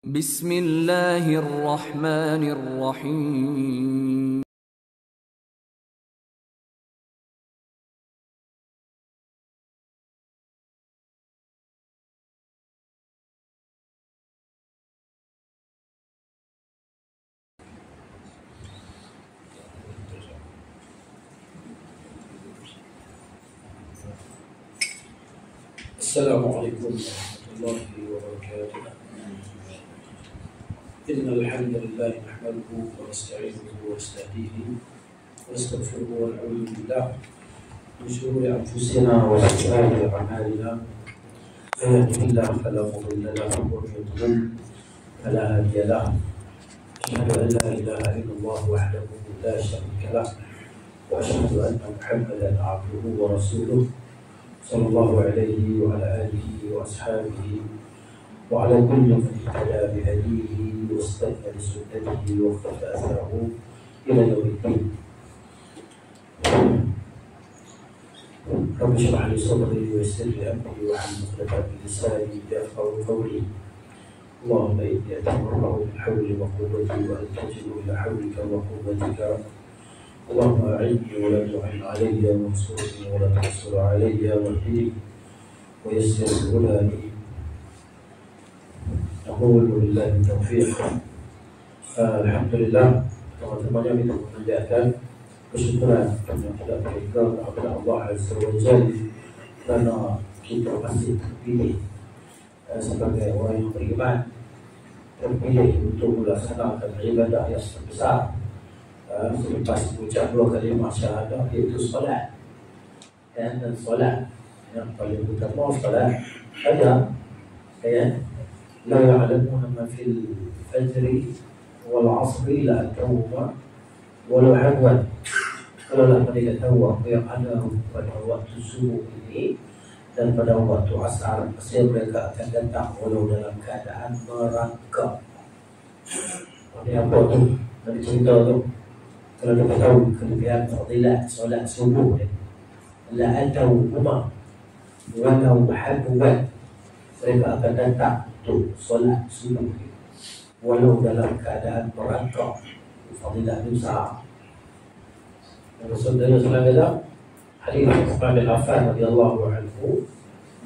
Bismillahirrahmanirrahim. Assalamualaikum warahmatullahi wabarakatuh. Innal hamdalillah nahmaduhu wa nasta'inuhu wa nasta'dihi wa nastaghfiruhu wa na'udzu billah min shururi anfusina wa sayyi'ati a'malina. Man yahdihillahu fala mudilla lahu wa man yudlil fala hadiya lahu. Asyhadu an la ilaha illallah wahdahu la syarika lahu wa asyhadu anna Muhammadan 'abduhu wa rasuluh. Sallallahu alaihi wa ala alihi wa ashabihi wa ala kulli man ihtada bi hadihi wa istana bi sunnatihi wa iqtada atharahu ila yaumiddin. Rabbi shrah li sadri wa yassir li amri wa hlul 'uqdatam min lisani yafqahu qawli. Allahumma inni atabarra'u min hawli wa quwwati wa altaji'u ila hawlika wa quwwatika. اللهم أعني ولا تعن علي وانصرني ولا تنصر علي واهدني ويسر الهدى لي. أقول بالله التوفيق. Alhamdulillah, teman-teman yang kita mengerjakan kesyukuran karena tidak berikan kepada Allah Azza wa Jalla karena kita masih terpilih sebagai orang yang beriman, terpilih untuk melaksanakan ibadah yang terbesar selepas ucap dua kalimah syahadah, iaitu solat. Dan solat yang paling utama solat ada la ya'lamuna ma fil fajri wal 'asri la atawma walau hadwan. Kalau mereka tahu apa yang ada pada waktu subuh ini dan pada waktu asar, pasti mereka akan datang walau dalam keadaan merangkak. Ini apa tu? Dari cerita tu, kalau kita tahu kelebihan fadilat solat subuh, la atau huma walau hadwan, mereka akan datang untuk solat subuh walau dalam keadaan merangkak. Fadilat besar. Rasulullah SAW hadis Uthman bin Affan radhiyallahu anhu,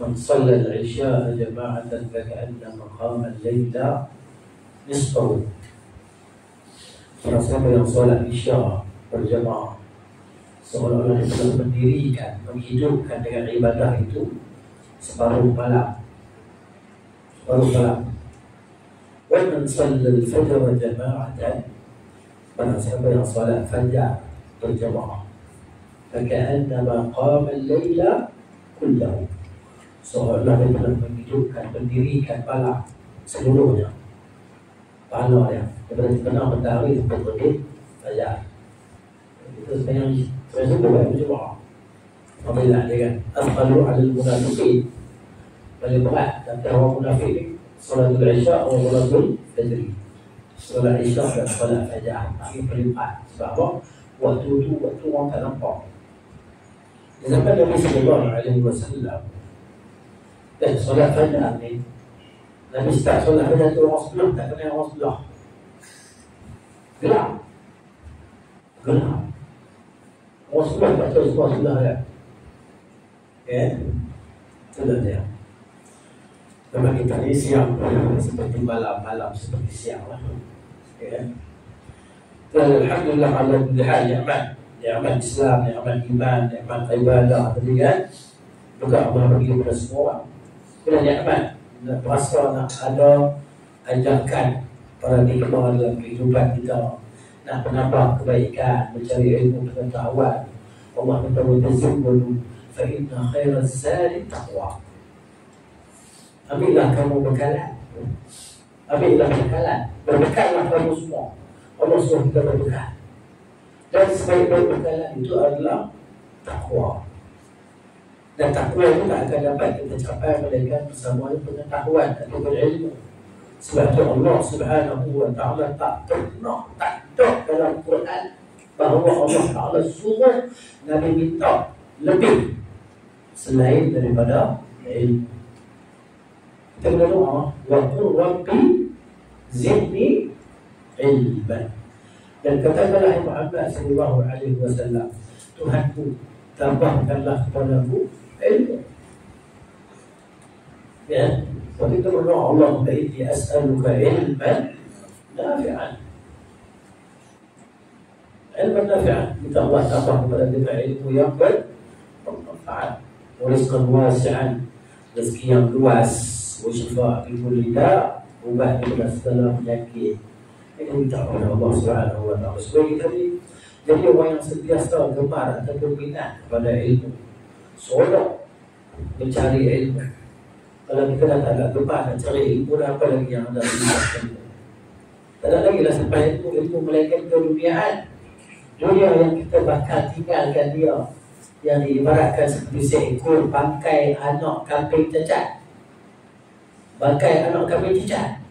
man shalla al-'isha'a jama'atan faka'annama qama al-laila nisfahu. Orang siapa yang solat isya berjamaah seolah-olah dia telah mendirikan, menghidupkan dengan ibadah itu separuh malam. Separuh malam. Wa man shalla al-fajr jama'atan, orang siapa yang solat fajar berjamaah, faka'annama qama al-laila kullahu, seolah dia telah menghidupkan, mendirikan malam seluruhnya. Pahala yang berarti kena mentari seperti saja. Itu sebenarnya saya suka berjemaah. Apabila dia kan asqalu 'alal munafiqin, paling berat dan orang munafik salatul isya atau salatul fajr. Salat isya dan salat fajar ini paling berat. Sebab apa? Waktu itu waktu orang tak nampak. Di zaman Nabi sallallahu alaihi wasallam, dan salat fajar ni Nabi start solat fajar tu orang sebelah tak kena orang sebelah. Gelap. Orang sebelah tak tahu sebelah dia. Itu dia. Memang kita ni siang seperti malam seperti siang lah. Dan alhamdulillah ala kulli hal ni'mat Islam, ni'mat iman, ni'mat ibadah tadi kan. Juga Allah bagi kepada semua orang. Bila ni'mat nak berasa nak ada ajakan para nikmat dalam kehidupan kita, nak menambah kebaikan, mencari ilmu pengetahuan. Allah bertawadzul fa inna khairaz zadi taqwa. Ambillah kamu bekalan. Berbekallah kamu semua. Allah suruh kita berbekal. Dan sebaik-baik bekalan itu adalah takwa. Dan takwa itu tak akan dapat kita capai melainkan bersama pengetahuan atau berilmu. Sebab itu Allah Subhanahu wa ta'ala tak ada dalam Quran bahawa Allah Ta'ala suruh Nabi minta lebih selain daripada ilmu. Kita kena doa, wa qur rabbi zidni ilman. Dan katakanlah Muhammad sallallahu alaihi wasallam, Tuhanku, tambahkanlah kepadaku ilmu. Ya, waktu itu berdoa, Allahumma inni as'aluka ilman nafi'an. Ilman nafi'an, minta Allah tambah kepada kita ilmu yang bermanfaat, rizqan wasi'an, rezeki yang luas, wa shifa' fi kulli da', ubat daripada segala penyakit. Ini minta kepada Allah Subhanahu wa ta'ala. Sebagai tadi, jadi orang yang sentiasa gemar ataupun minat kepada ilmu, seorang mencari ilmu. Kalau kita dah tak gemar nak cari ilmu, dah apa lagi yang ada di ilmu? Tak ada lagi lah sampai ilmu melainkan keduniaan. Dunia yang kita bakal tinggalkan dia, yang diibaratkan seperti seekor bangkai anak kambing cacat. Bangkai anak kambing cacat.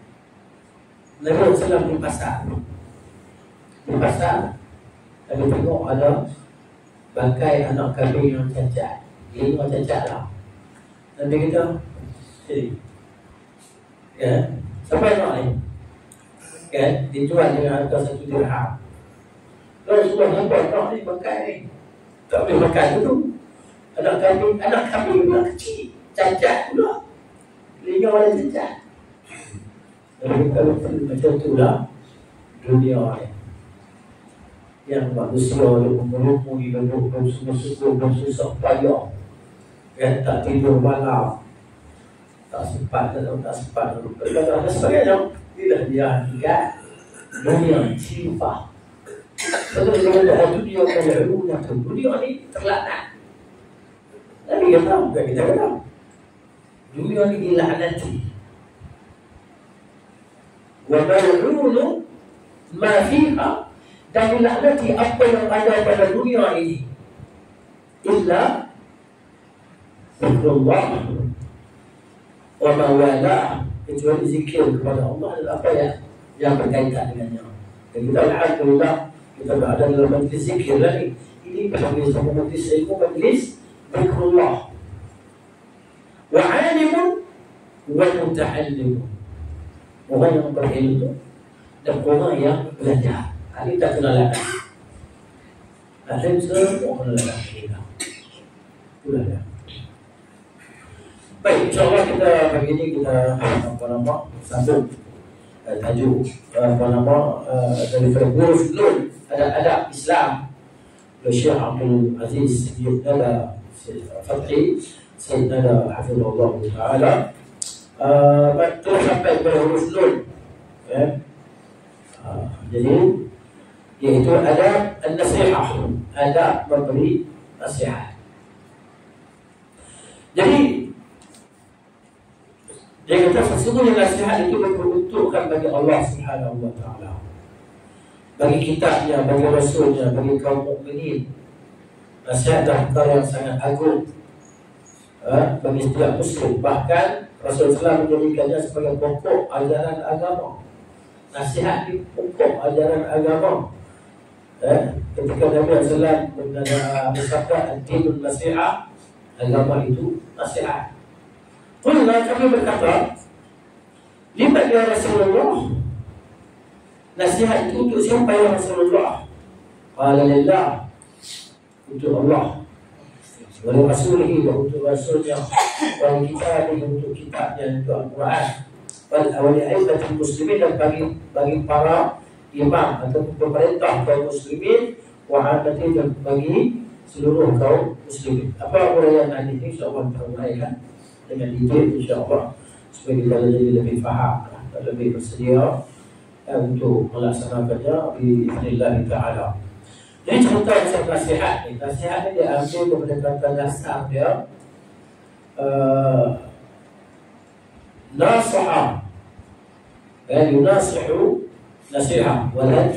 Nabi SAW di pasar. Di pasar, kami tengok ada bangkai anak kambing yang cacat. 5 cacat lah. Nabi kita, ya, siapa yang nak ni? Kan, dijual dengan harga 1 dirham. Lalu semua nampak nak ni bangkai ni. Tak boleh makan tu. Anak kambing pula kecil, cacat pula. Liga orang cacat. Jadi kalau macam itulah dunia ni, yang manusia yang mengelumui dan bersusah payah, kan, tak tidur malam, tak sempat dan sebagainya. Bila dia tinggal dunia sifat. Betul dengan dunia keluarnya tu, dunia ni terlaknat. Tapi kita tahu, kita tahu dunia ni dilaknati. Wa mal'unu ma fiha, dan dilaknati apa yang ada pada dunia ini, illa zikrullah wa ma wala, kecuali zikir kepada Allah dan apa yang berkaitan dengannya. Dan kita alhamdulillah kita berada dalam majlis zikir lagi. Ini majlis ilmu, majlis zikrullah. Wa alimun wa muta'allimun, orang yang berilmu dan orang yang belajar. Ini tak kena lakukan. Alim semua kena lakukan. Itulah dia. Baik, insyaAllah kita pagi ini kita sambung tajuk daripada huruf nun, adab Islam, oleh Syekh Abdul Aziz Syed Nada Fathi, Syed Nada Hafizahullah Ta'ala. Terus sampai kepada huruf nun, jadi iaitu adab an-nasihah, adab memberi nasihat. Jadi dia kata sesungguhnya nasihat itu diperuntukkan bagi Allah Subhanahu wa ta'ala, bagi kitabnya, bagi rasulnya, bagi kaum mukminin. Nasihat adalah perkara yang sangat agung bagi setiap muslim. Bahkan Rasulullah menjadikannya sebagai pokok ajaran agama. Nasihat di pokok ajaran agama. Ketika Nabi SAW bersabda ad-dinun nasihat, agama itu nasihat. Qulna, kami berkata, liman ya Rasulullah, nasihat itu untuk siapa ya Rasulullah? Qala lillah, untuk Allah, wa rasulihi, untuk rasulnya, wa kitabih, untuk kitabnya, untuk Al-Quran, wa li'aimatil muslimin, dan bagi para imam atau pemerintah kaum muslimin, wa amati, dan bagi seluruh kaum muslimin. Apa uraian hadis ini insya-Allah kita uraikan dengan detail insya-Allah supaya kita jadi lebih faham dan lebih bersedia untuk melaksanakannya biiznillah taala. Jadi contoh macam nasihat ni, nasihat ni dia ambil daripada kata dasar dia nasaha, yunasihu nasiha, walad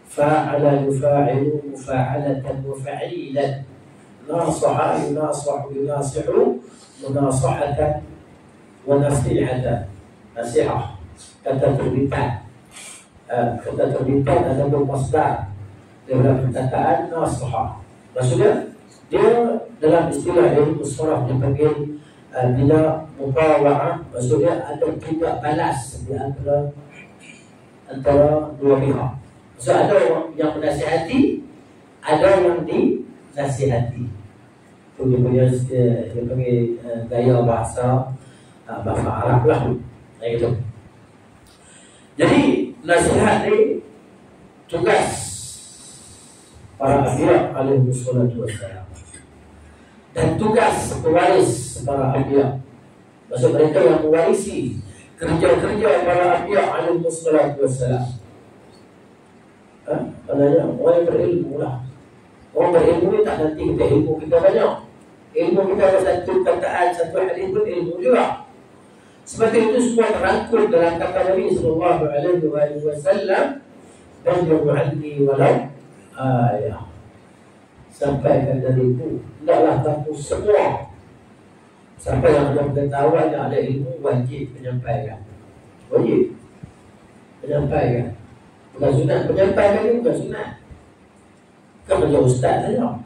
fa'ala yufa'ilu mufa'alatan wa fa'ilan. Nasaha yunasihu munasahatan wa nasihatan. Nasihah, kata terbitan. Kata terbitan adalah masdar dalam perkataan nasaha. Maksudnya dia dalam istilah ilmu surah dipanggil bila mubawa'ah, maksudnya ada tindak balas di antara antara dua pihak. So ada orang yang menasihati, ada yang dinasihati. Itu dia punya dia panggil gaya bahasa Arab lah. Itu. Jadi nasihat ni tugas para anbiya alaihi wassalatu wassalam, dan tugas pewaris para anbiya. Maksud mereka yang mewarisi kerja-kerja para anbiya alaihi wassalatu wassalam. Maknanya orang yang berilmu lah. Orang berilmu ni tak nanti kita ilmu kita banyak. Ilmu kita ada satu kataan, satu hadis pun ilmu juga. Seperti itu semua terangkul dalam kata Nabi sallallahu alaihi wasallam, dan yu'alli walau ayah. Sampaikan dariku, tidaklah kamu semua. Sampai yang ada pengetahuan yang ada ilmu, wajib menyampaikan. Wajib menyampaikan. Bukan sunat, menyampaikan ini bukan sunat. Kan kerja ustaz saja,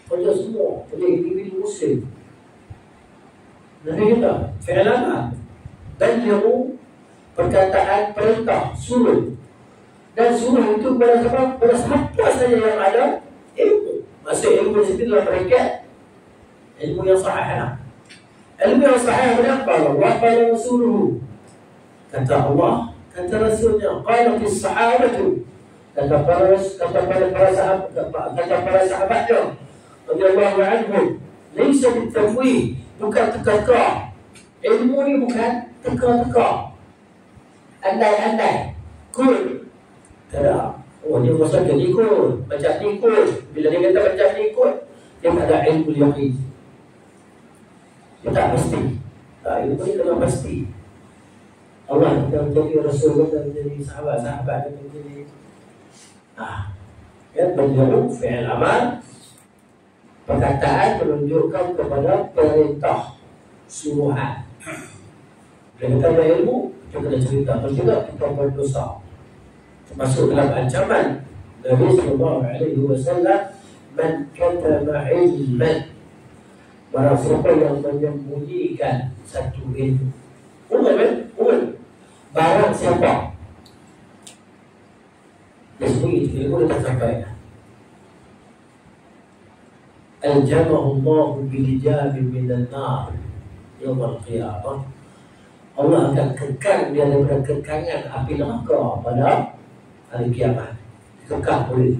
kerja semua, kerja individu muslim. Nabi kata, fi'lana balighu, perkataan perintah, suruh. Dan suruh itu kepada siapa saja yang ada ilmu. Maksud ilmu di situ dalam mereka ilmu yang sahih. Ilmu yang sahih kenapa? Allah qala rasuluhu, kata Allah, kata Rasulnya, qalatis sahabatu, kata para sahabatnya radhiyallahu anhum, laisa bitafwih, bukan teka-teka. Ilmu ni bukan teka-teka, andai-andai, kul. Tidak. Oh, dia maksudkan ikut, macam ni ikut. Bila dia kata macam ni ikut, dia tak ada ilmu yaqin. Dia tak pasti. Ilmu ni kena pasti. Allah kata menjadi Rasul, kata menjadi sahabat-sahabat, kata menjadi beliau fi'il amal, perkataan menunjukkan kepada perintah, suruhan. Bila kita ada ilmu, kita kena cerita. Kalau tidak, kita berdosa. Masuk dalam ancaman Nabi sallallahu alaihi wasallam, man katama ilman, barang siapa yang menyembunyikan satu ilmu. Barang siapa dia sembunyi ilmu, dia tak sampai. Aljamahu Allah bilijabin minan nar yaumul qiyamah. Allah akan kekang dia daripada kekangan api neraka pada hari kiamat. Kekal boleh.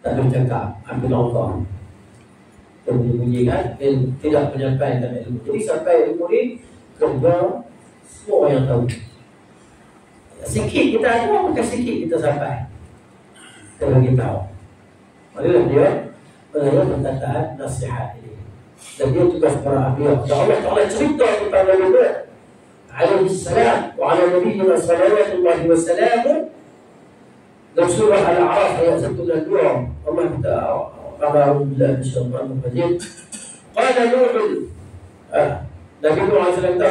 Tak ada cakap ambil Allah. Dia menyembunyikan, tidak menyampaikan ilmu. Jadi sampai ilmu ni kerja semua yang tahu. Sikit kita ada, maka sikit kita sampai. Kita bagi tahu. Marilah dia perkataan nasihat ini. Dan dia tugas para anbiya. Allah Ta'ala cerita kepada Nabi alaihi salam wa ala nabiyyina sallallahu wasallam dalam surah Al-A'raf ayat 1 dan 2. Allah kata, a'udzu billahi minasyaitonir rajim. Qala Nuh, Nabi Nuh alaihi salam kata,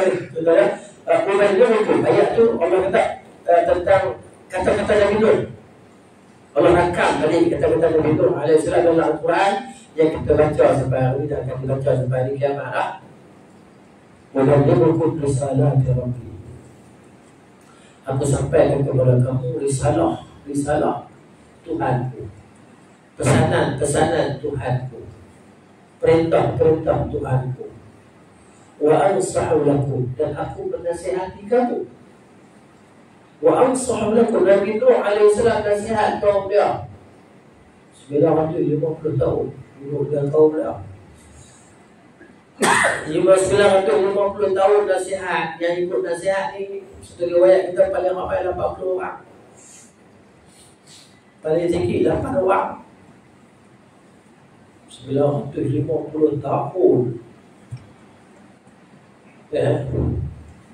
"Uballighukum." Ayat tu Allah kata tentang kata-kata Nabi Nuh. Allah rakam tadi kata-kata Nabi Nuh alaihi salam dalam Al-Quran yang kita baca sampai hari ini dan akan dibaca sampai hari kiamat. Uballighukum risalati rabbi. Aku sampaikan kepada kamu risalah Tuhanku, pesanan Tuhanku, perintah Tuhanku. Wa ansahu lakum, dan aku menasihati kamu. Wa ansahu lakum, Nabi Nuh alaihi salam nasihat kaum dia 950 tahun duduk dengan kaum dia. 950 tahun nasihat. Yang ikut nasihat ni, satu riwayat kita paling ramai 80 orang. Paling sikit 8 orang. 950 tahun.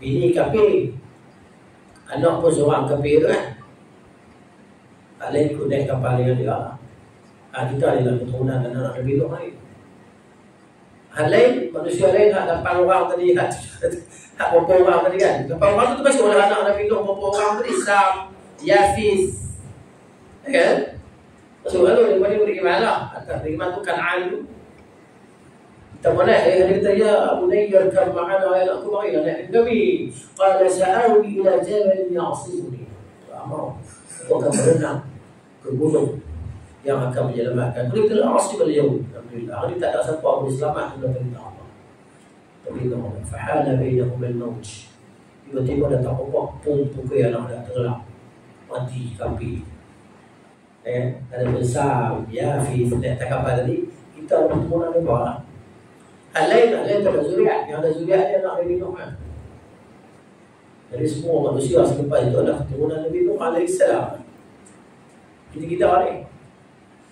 Bini kafir, anak pun seorang kafir tu kan. Tak lain ikut naik kapal dengan dia. Kita adalah keturunan anak Nabi Nuh ni. Hal lain, manusia lain hak 8 orang tadi, hak berapa orang tadi kan. 8 orang tu termasuk oleh anak Nabi Nuh, berapa orang tadi, Sam, Yafis, kan? Masuk lalu, dia pergi mana? Atas beriman tu Kan'an tu. mana dia kata ya bunayya kam ma'ana ya aku bagi anak Nabi qala sa'awi ila jabal ya'simuni amar aku akan berenang ke gunung yang akan menyelamatkan mereka al-asim al-yawm. Alhamdulillah hari tak ada siapa pun selamat sudah perintah Allah. Tapi Allah fahala bainahum al-maut. Tiba-tiba datang opak pun pukul anak dah terlap mati kampi. Ada besar ya fi tak kapal tadi kita bertemu dengan bawah. Alain pada zuriat, yang ada zuriat dia nak Nabi Nuh kan. Jadi semua manusia selepas itu adalah keturunan Nabi Nuh alaihissalam. Kita ni.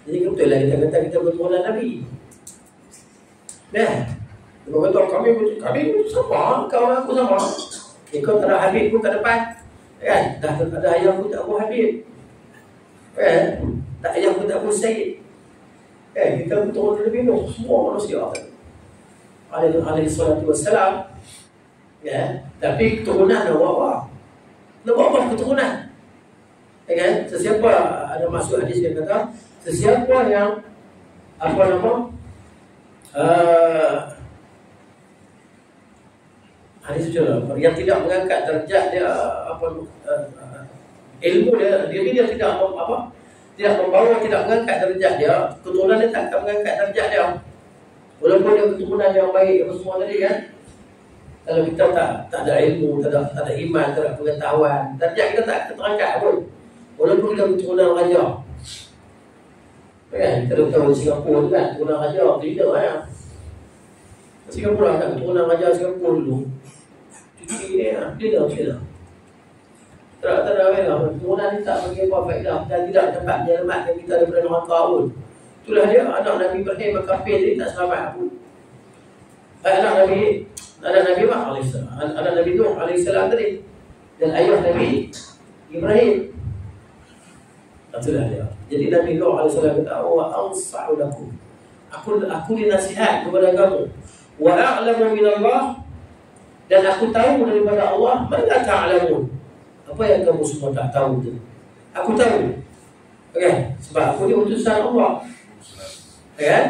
Jadi betul lah kita kata kita berturunan Nabi. Nah, kalau kata kami sama, kau aku sama. Kau tak ada Habib pun tak dapat. Kan? Dah ada ayah pun tak Abu Habib. Kan? Tak ayah pun tak Abu Sayyid. Kan? Kita berturunan Nabi Nuh, semua manusia alaihi salatu wassalam. Ya, tapi keturunan Nawawa. Nawawa keturunan. Ya kan? Sesiapa ada masuk hadis yang kata sesiapa yang apa nama hadis juga yang tidak mengangkat derajat dia ilmu dia tidak tidak membawa, tidak mengangkat derajat dia, keturunan dia tak akan mengangkat derajat dia walaupun dia keturunan yang baik apa semua tadi kan. Kalau kita tak ada ilmu, tak ada iman, tak ada pengetahuan, derajat kita tak terangkat pun walaupun kita keturunan raja. Kan, kita tahu di Singapura tu kan, keturunan raja, tidak kan. Singapura kan, keturunan raja Singapura dulu. Cuci ni lah, tidak. Tak ada lah, keturunan ni tak bagi apa faedah dan tidak dapat menyelamatkan kita daripada neraka pun. Itulah dia, anak Nabi Ibrahim kafir jadi tak selamat pun. Anak Nabi Mak alaihissalam, anak Nabi Nuh alaihissalam tadi, dan ayah Nabi Ibrahim. Itulah dia. Jadi Nabi Nuh alaihissalam kata, wa ansa'u lakum. Aku dinasihat kepada kamu. Wa a'lamu minallah, dan aku tahu daripada Allah ma la ta'lamun. Apa yang kamu semua tak tahu tu. Aku tahu. Okey, sebab aku ni utusan Allah. Kan?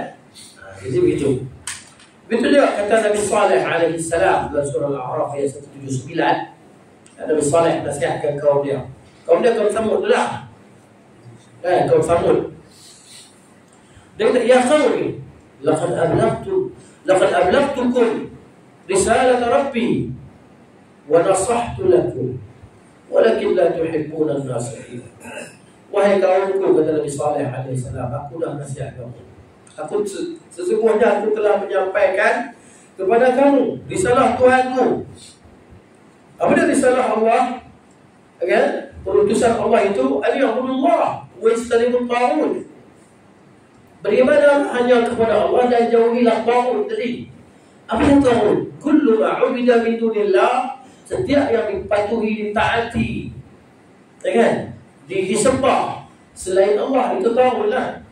Jadi begitu. Betul juga kata Nabi Saleh alaihi salam dalam surah Al-A'raf ayat 179. Nabi Saleh nasihatkan kaum dia. Kaum Samud lah. Kaum Samud. Dia kata, ya qaumi, laqad ablagtukum risalat Rabbi wa nasahtu lakum walakin la tuhibbuna an-nasihin. Wahai kaumku, kata Nabi Saleh alaihi salam, aku dah nasihat kamu. Aku sesungguhnya aku telah menyampaikan kepada kamu risalah Tuhanku. Apa dia risalah Allah? Kan? Perutusan Allah itu aliyahullah wa istalibut ta'ud. Beribadah hanya kepada Allah dan jauhilah ta'ud tadi. Apa yang ta'ud? Kullu ma'ubida min dunillah, setiap yang dipatuhi, ditaati, kan? Disembah selain Allah, itu ta'ud lah.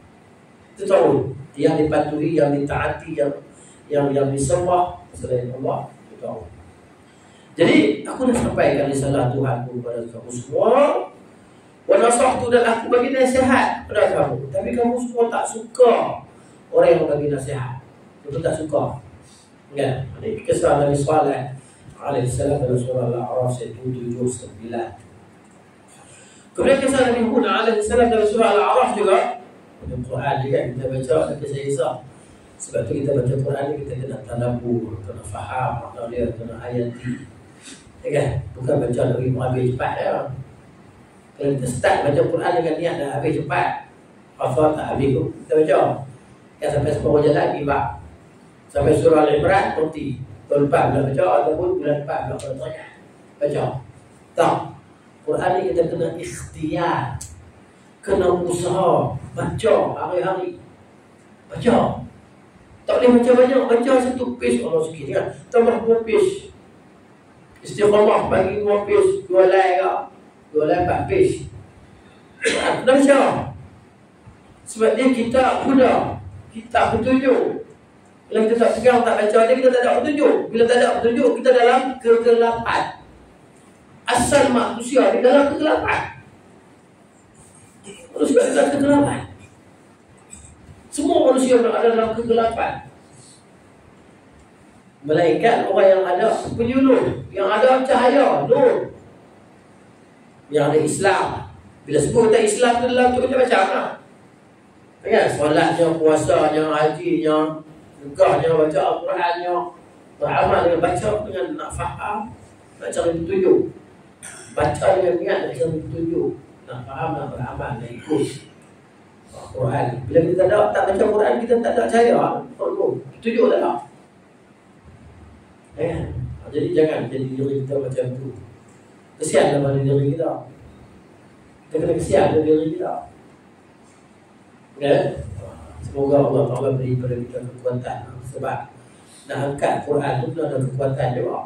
Itu ta'ud. Yang dipatuhi, yang ditaati, yang disembah selain Allah, itu ta'ud. Jadi aku dah sampaikan risalah Tuhanku kepada kamu semua. Wa nasahtu, dan aku bagi nasihat kepada kamu. Tapi kamu semua tak suka orang yang bagi nasihat. Betul tak suka? Kan? Ini kisah Nabi Saleh alaihissalam dalam surah Al-A'raf 179. Kemudian kisah Nabi Hud alaihissalam dalam surah Al-A'raf juga. Dalam Quran juga kita baca ada kisah-kisah. Sebab tu kita baca Quran ni kita kena tadabbur, kena faham makna dia, kena hayati. Ya kan? Bukan baca dari habis cepat ya. Kalau kita start baca Quran dengan niat dah habis cepat, hafal tak habis tu kita baca. Ya sampai separuh jalan ibak. Sampai surah Al-Imran berhenti. Tahun 4 dah baca ataupun bulan 4 dah bertanya. Baca. Tak. Quran ni kita kena ikhtiar. Kena usaha baca hari-hari. Baca. Tak boleh baca banyak, baca satu page Allah sikit kan. Tambah 2 page. Istiqamah bagi 2 page, 2 like ke. 2 like 4 page. Dah baca. Sebab dia kitab huda, kitab petunjuk. Bila kita tak pegang, tak baca dia, kita tak ada petunjuk. Bila tak ada petunjuk, kita dalam kegelapan. Asal manusia di dalam kegelapan. Manusia dalam kegelapan. Semua manusia berada dalam kegelapan. Malaikat orang yang ada penyuluh, yang ada cahaya, nur, yang ada Islam. Bila sebut kata Islam tu dalam tu macam-macam lah. Ya, solatnya, puasanya, hajinya, negahnya, baca Al-Qurannya, beramal dengan baca dengan nak faham, nak cari petunjuk. Baca dengan niat nak cari petunjuk, nak faham, nak beramal, nak ikut Al-Quran. Bila kita tak baca Al-Quran, kita tak ada cahaya, petunjuk tak ada. Ya, jadi jangan jadi diri kita macam tu. Kesian pada diri kita. Kita kena kesian pada diri kita. Ya? Semoga Allah Ta'ala beri pada kita kekuatan. Sebab nak angkat Quran tu kena ada kekuatan juga.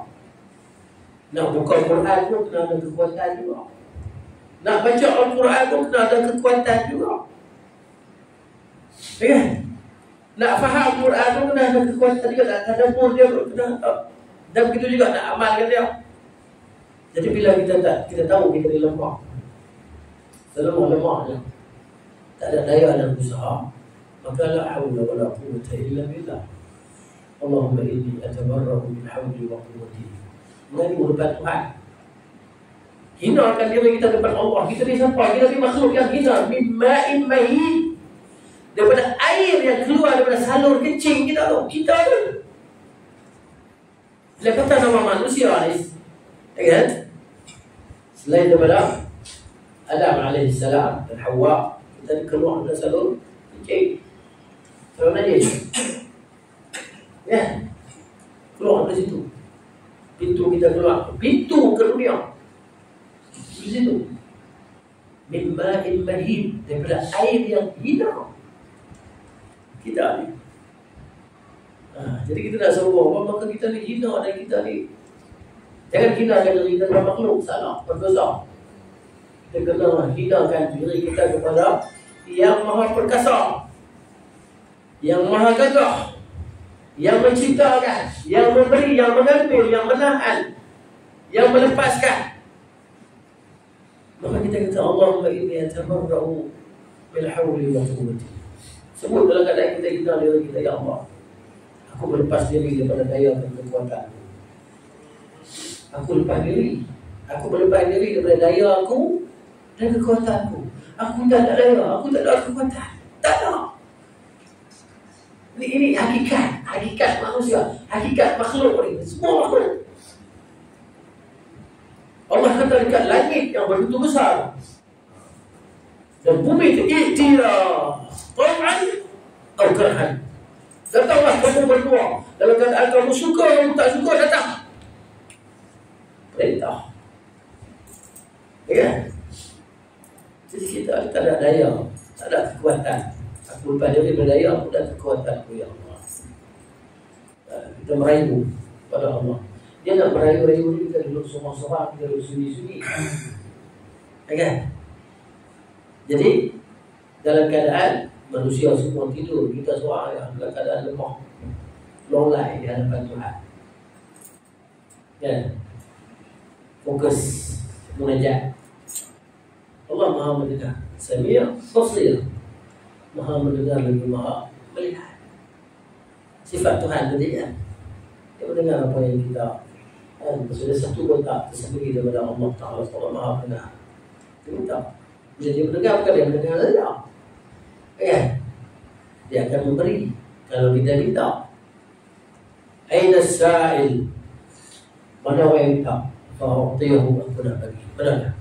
Nak buka Quran tu kena ada kekuatan juga. Nak baca Al-Quran tu kena ada kekuatan juga. Ya? Nak faham Quran tu kena ada kekuatan juga. Nak tadabbur dia kena. Dan begitu juga nak amalkan dia. Jadi bila kita tahu kita ni lemah, lemah je, tak ada daya dan usaha, maka la haula wala quwwata illa billah. Allahumma inni atabarra'u min hawli wa quwwati. Mengadu depan Tuhan. Hinakan diri kita depan Allah. Kita ni siapa? Kita ni makhluk yang hina. Min ma'in mahin. Daripada air yang keluar daripada salur kencing kita tu. Kita tu. Bila kata nama manusia ni, kan? Selain daripada Adam alaihissalam dan Hawa, kita keluar dari salur kencing. Salur najis. Ya, keluar dari situ. Pintu kita keluar. Pintu ke dunia. Di situ. Min ma'in mahin. Daripada air yang hina. Kita ni. Jadi kita dah sombong, maka kita ni hina dan kita ni. Jangan hinakan diri kita dengan makhluk, salah, berdosa. Kita kena hinakan diri kita kepada yang maha perkasa, yang maha gagah, yang menciptakan, yang memberi, yang mengambil, yang menahan, yang melepaskan. Maka kita kata Allahumma inni atabarra'u bil hawli wa quwwati. Sebut dalam keadaan kita hina diri kita, ya Allah, aku berlepas diri daripada daya dan kekuatan. Aku lepas diri. Aku berlepas diri daripada daya aku dan kekuatanku. Aku tak ada daya, aku tak ada kekuatan. Tak ada. Ini hakikat manusia, hakikat makhluk ni, semua makhluk. Allah kata dekat langit yang begitu besar dan bumi itu i'tira qaw'an atau karhan. Datanglah kamu berdua. Dalam keadaan kamu suka, kamu tak suka, datang. Perintah. Ya. Jadi kita tak ada daya, tak ada kekuatan. Aku lupa diri berdaya, aku dan kekuatanku, ya Allah. Kita merayu pada Allah. Dia nak merayu-rayu ni, kita duduk sorang-sorang, kita duduk sunyi-sunyi. Ya. Jadi dalam keadaan manusia semua tidur, kita seorang yang dalam keadaan lemah, lolai di hadapan Tuhan. Ya. Fokus munajat. Allah Maha mendengar, Sami' Basir, Maha mendengar lagi Maha melihat. Sifat Tuhan tadi kan, dia mendengar apa yang kita sudah satu kotak tersendiri daripada Allah Ta'ala. Allah Maha mendengar. Dia minta. Bila dia mendengar, bukan dia mendengar saja. Ya, dia akan memberi kalau kita minta. Aina sa'il, mana orang yang minta, fa'utiyahu, aku nak bagi. Mana?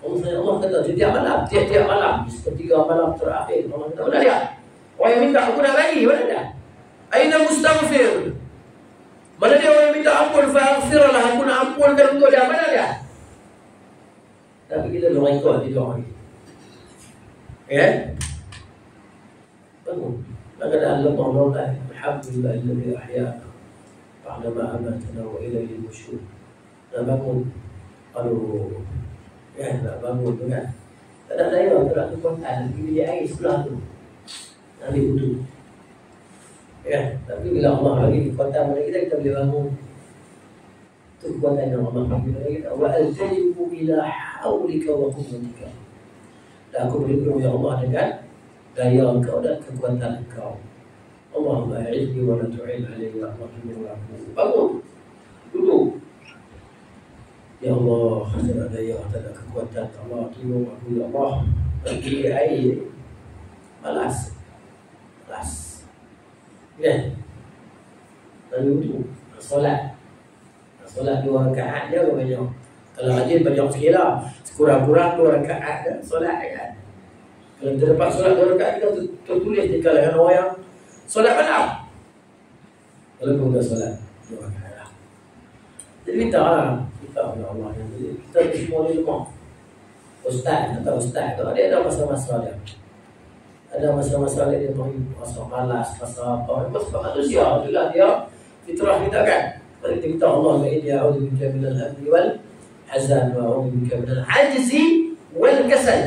Allah kata tiap malam, sepertiga malam terakhir, Allah kata, mana dia? Orang yang minta, aku nak bagi, mana dia? Aina mustaghfir, mana dia orang yang minta ampun, fa'aghfirlah, aku nak ampunkan untuk dia, mana dia? Tapi kita orang ikut tidur lagi. Ya? Bangun. Keadaan lemah lolai. Alhamdulillah alladzi ahyana ba'da ma amatana wa ilayhi nusyur. Nak bangun. Aduh. Ya, nak bangun tu kan. Tak ada daya, tak ada kekuatan. Pergi bilik air sebelah tu. Nak ambil wudu. Ya, tapi bila Allah bagi kekuatan pada kita, kita boleh bangun. Itu kekuatan yang Allah bagi pada kita. Wa altajibu ila haulika wa quwwatika. Dan aku berlindung ya Allah dengan daya engkau dan kekuatan engkau. Allahumma a'idni wa la tu'in alayya rahimahullahu. Bangun, duduk. Ya Allah, tak ada daya, tak ada kekuatan. Allah, tolong aku ya Allah. Bagi air, malas. Kan? Lalu itu solat 2 rakaat je banyak. Kalau rajin banyak sikit lah, sekurang-kurang 2 rakaat je solat kan. Kalau kita dapat solat 2 rakaat, kita tertulis di kalangan orang yang solat malam. Kalau pun dah solat 2 rakaat lah. Jadi minta lah, kita ya Allah, kita semua ni lemah. Ustaz, kata ustaz, kalau dia ada masa-masa dia, ada masa-masa dia masa malas, masa apa, masa manusia itulah dia fitrah kita kan. Kalau kita minta Allah inni a'udzubika minal hammi wal hazan wa a'udzubika minal ajzi wal kasal.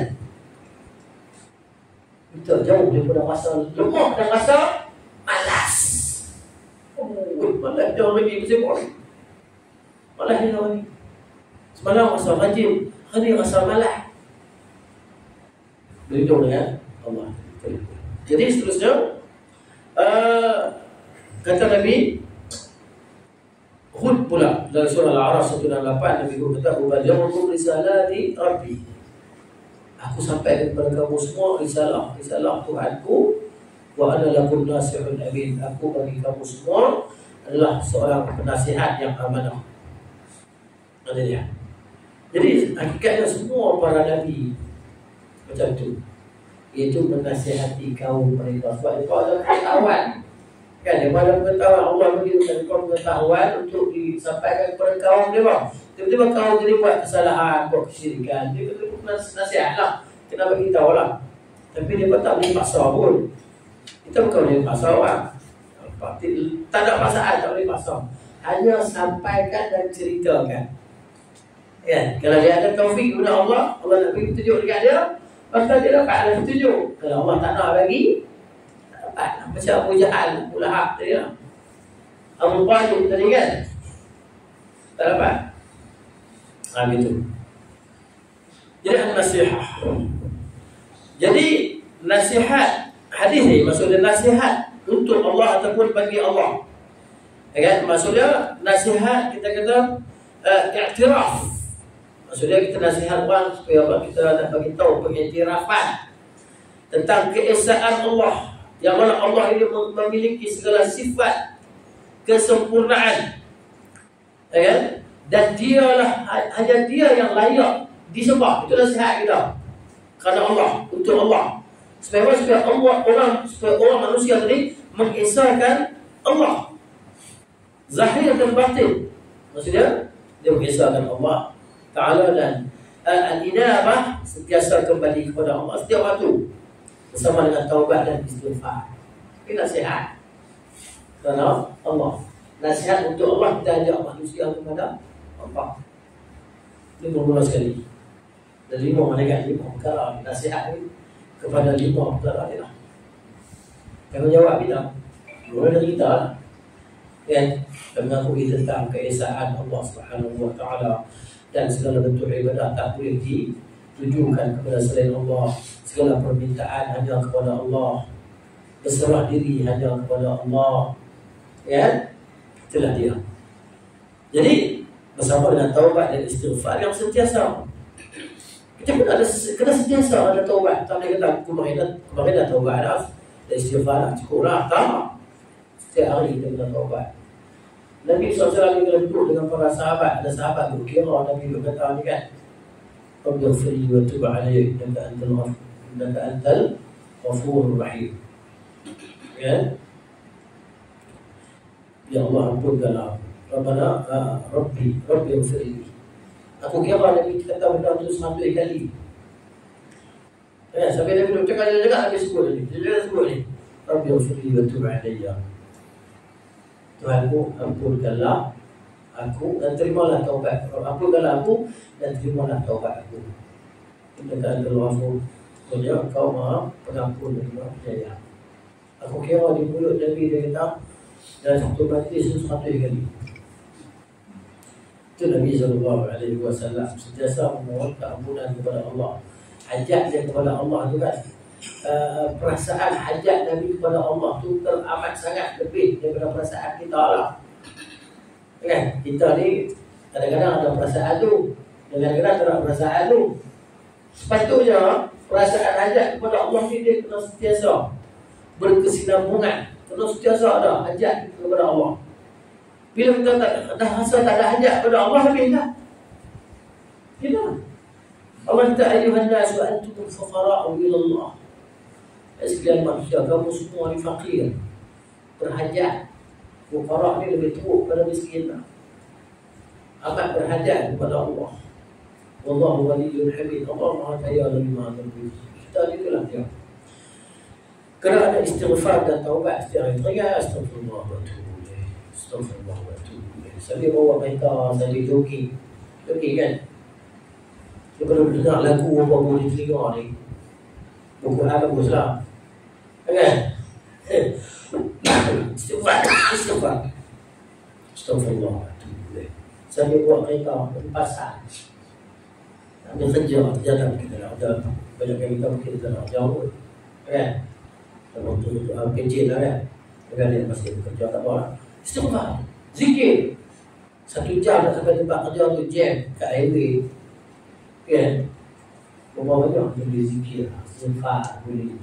Kita jauh daripada masa lemah dan masa malas. Malas dia orang ni bersibuk. Malas dia orang ni. Semalam masa rajin, hari masa malas. Berhitung dengan Allah. Jadi seterusnya kata Nabi Hud pula dalam surah Al-A'raf 168, Nabi Hud kata ubalighukum risalati rabbi. Aku sampaikan kepada kamu semua risalah Tuhanku, wa ana lakum nasihun amin. Aku bagi kamu semua adalah seorang penasihat yang amanah. Ada dia. Jadi hakikatnya semua para nabi macam tu, iaitu menasihati kaum mereka. Sebab itu ada pengetahuan kan, dia ada pengetahuan. Allah bagi kaum pengetahuan untuk disampaikan kepada kaum dia bang. Tiba-tiba kaum jadi buat kesalahan, buat kesyirikan, dia kata nasihat lah, kena bagi tahu lah. Tapi dia tak boleh paksa pun. Kita bukan boleh paksa orang, tak ada paksaan, tak boleh paksa. Hanya sampaikan dan ceritakan kan. Kalau dia ada taufik kepada Allah, Allah nak bagi petunjuk dekat dia, maka dia dapat ada petunjuk. Kalau Allah tak nak bagi, tak dapat. Macam Abu Jahal, Abu Lahab tadi lah, Abu Talib tadi kan, tak dapat. Gitu. Jadi nasihat. Jadi nasihat hadis ni maksudnya nasihat untuk Allah ataupun bagi Allah. Kan? Maksudnya nasihat kita kata iktiraf. Maksudnya kita nasihat orang supaya apa, kita nak bagi tahu pengiktirafan tentang keesaan Allah, yang mana Allah ini memiliki segala sifat kesempurnaan, kan? Dan dialah, hanya dia yang layak disembah. Itu nasihat kita kerana Allah, untuk Allah. Supaya orang manusia tadi mengesahkan Allah zahir dan batin. Maksudnya dia mengesahkan Allah Ta'ala, dan al-inabah sentiasa kembali kepada Allah setiap waktu bersama dengan taubat dan istighfar. Ini nasihat kerana Allah. Nasihat untuk Allah, kita ajak manusia kepada Allah. Ini bermula sekali. Dan 5 malaikat 5 perkara nasihat ini kepada 5 perkara ni lah. Tanggungjawab kita, mulai dari kita lah, kan, mengakui tentang keesaan Allah Subhanahu Wa Taala, dan segala bentuk ibadah tak boleh ditujukan kepada selain Allah. Segala permintaan hanya kepada Allah, berserah diri hanya kepada Allah, ya. Itulah dia. Jadi bersama dengan taubat dan istighfar yang sentiasa, kita pun kena sentiasa ada taubat. Tak boleh kata kemarin dah taubat dah, dan istighfar dah cukup lah. Tak, setiap hari kita kena taubat. Nabi SAW bila duduk dengan para sahabat, ada sahabat berkira Nabi berkata ni kan, Rabbighfirli wa tub alayya innaka antal ghafurur rahim. Ya, ya Allah ampunkanlah Rabbana Rabbighfirli. Aku kira Nabi kata benda tu 100 kali. Ya, sampai Nabi cakap Nabi sebut ni Rabbighfirli wa tub alayya. Tuhanku, ampunkanlah aku dan terimalah taubat. Ampunkanlah aku dan terimalah taubat aku. Innaka antal ghafur. Maksudnya Engkau Maha Pengampun dan Maha Penyayang. Aku kira di mulut Nabi dia kata dalam satu majlis 100 kali. Itu Nabi SAW sentiasa memohon keampunan kepada Allah. Hajat dia kepada Allah tu kan, perasaan hajat Nabi kepada Allah tu teramat sangat lebih daripada perasaan kita lah. Kan? Kita ni kadang-kadang ada perasaan tu, kadang-kadang tak ada perasaan tu. Sepatutnya perasaan hajat kepada Allah ni dia kena sentiasa berkesinambungan, kena sentiasa ada hajat kepada Allah. Bila kita dah rasa tak ada hajat kepada Allah, habis dah. Tidak. Allah kata ayuhan nas wa antumul fuqara'u ila Allah. Sekalian manusia, kamu semua ni fakir, berhajat. Fuqara' ni lebih teruk pada miskin. Amat berhajat kepada Allah. Wallahu waliyyul hamid. Allah Maha Kaya lagi Maha Terpuji. Kita itulah dia. Kena ada istighfar dan taubat setiap hari. Astagfirullah wa atubu ilaih. Astagfirullah wa atubu ilaih. Sambil bawa kereta, sambil jogging. Jogging kan? Dia perlu dengar lagu apa-apa di telinga ni. Buku bagus lah. Kan? Istighfar. Astagfirullah wa atubu ilaih. Sambil bawa kereta, pasal. Ambil kerja, jalan kita nak jalan. Banyak kita mungkin kita nak jauh. Kan? Kalau tu kecil lah kan. Dengan dia masih bekerja tak apa. Istighfar. Zikir. 1 jam nak sampai tempat kerja tu jam kat highway. Kan? Berapa banyak dia boleh zikir. Istighfar boleh.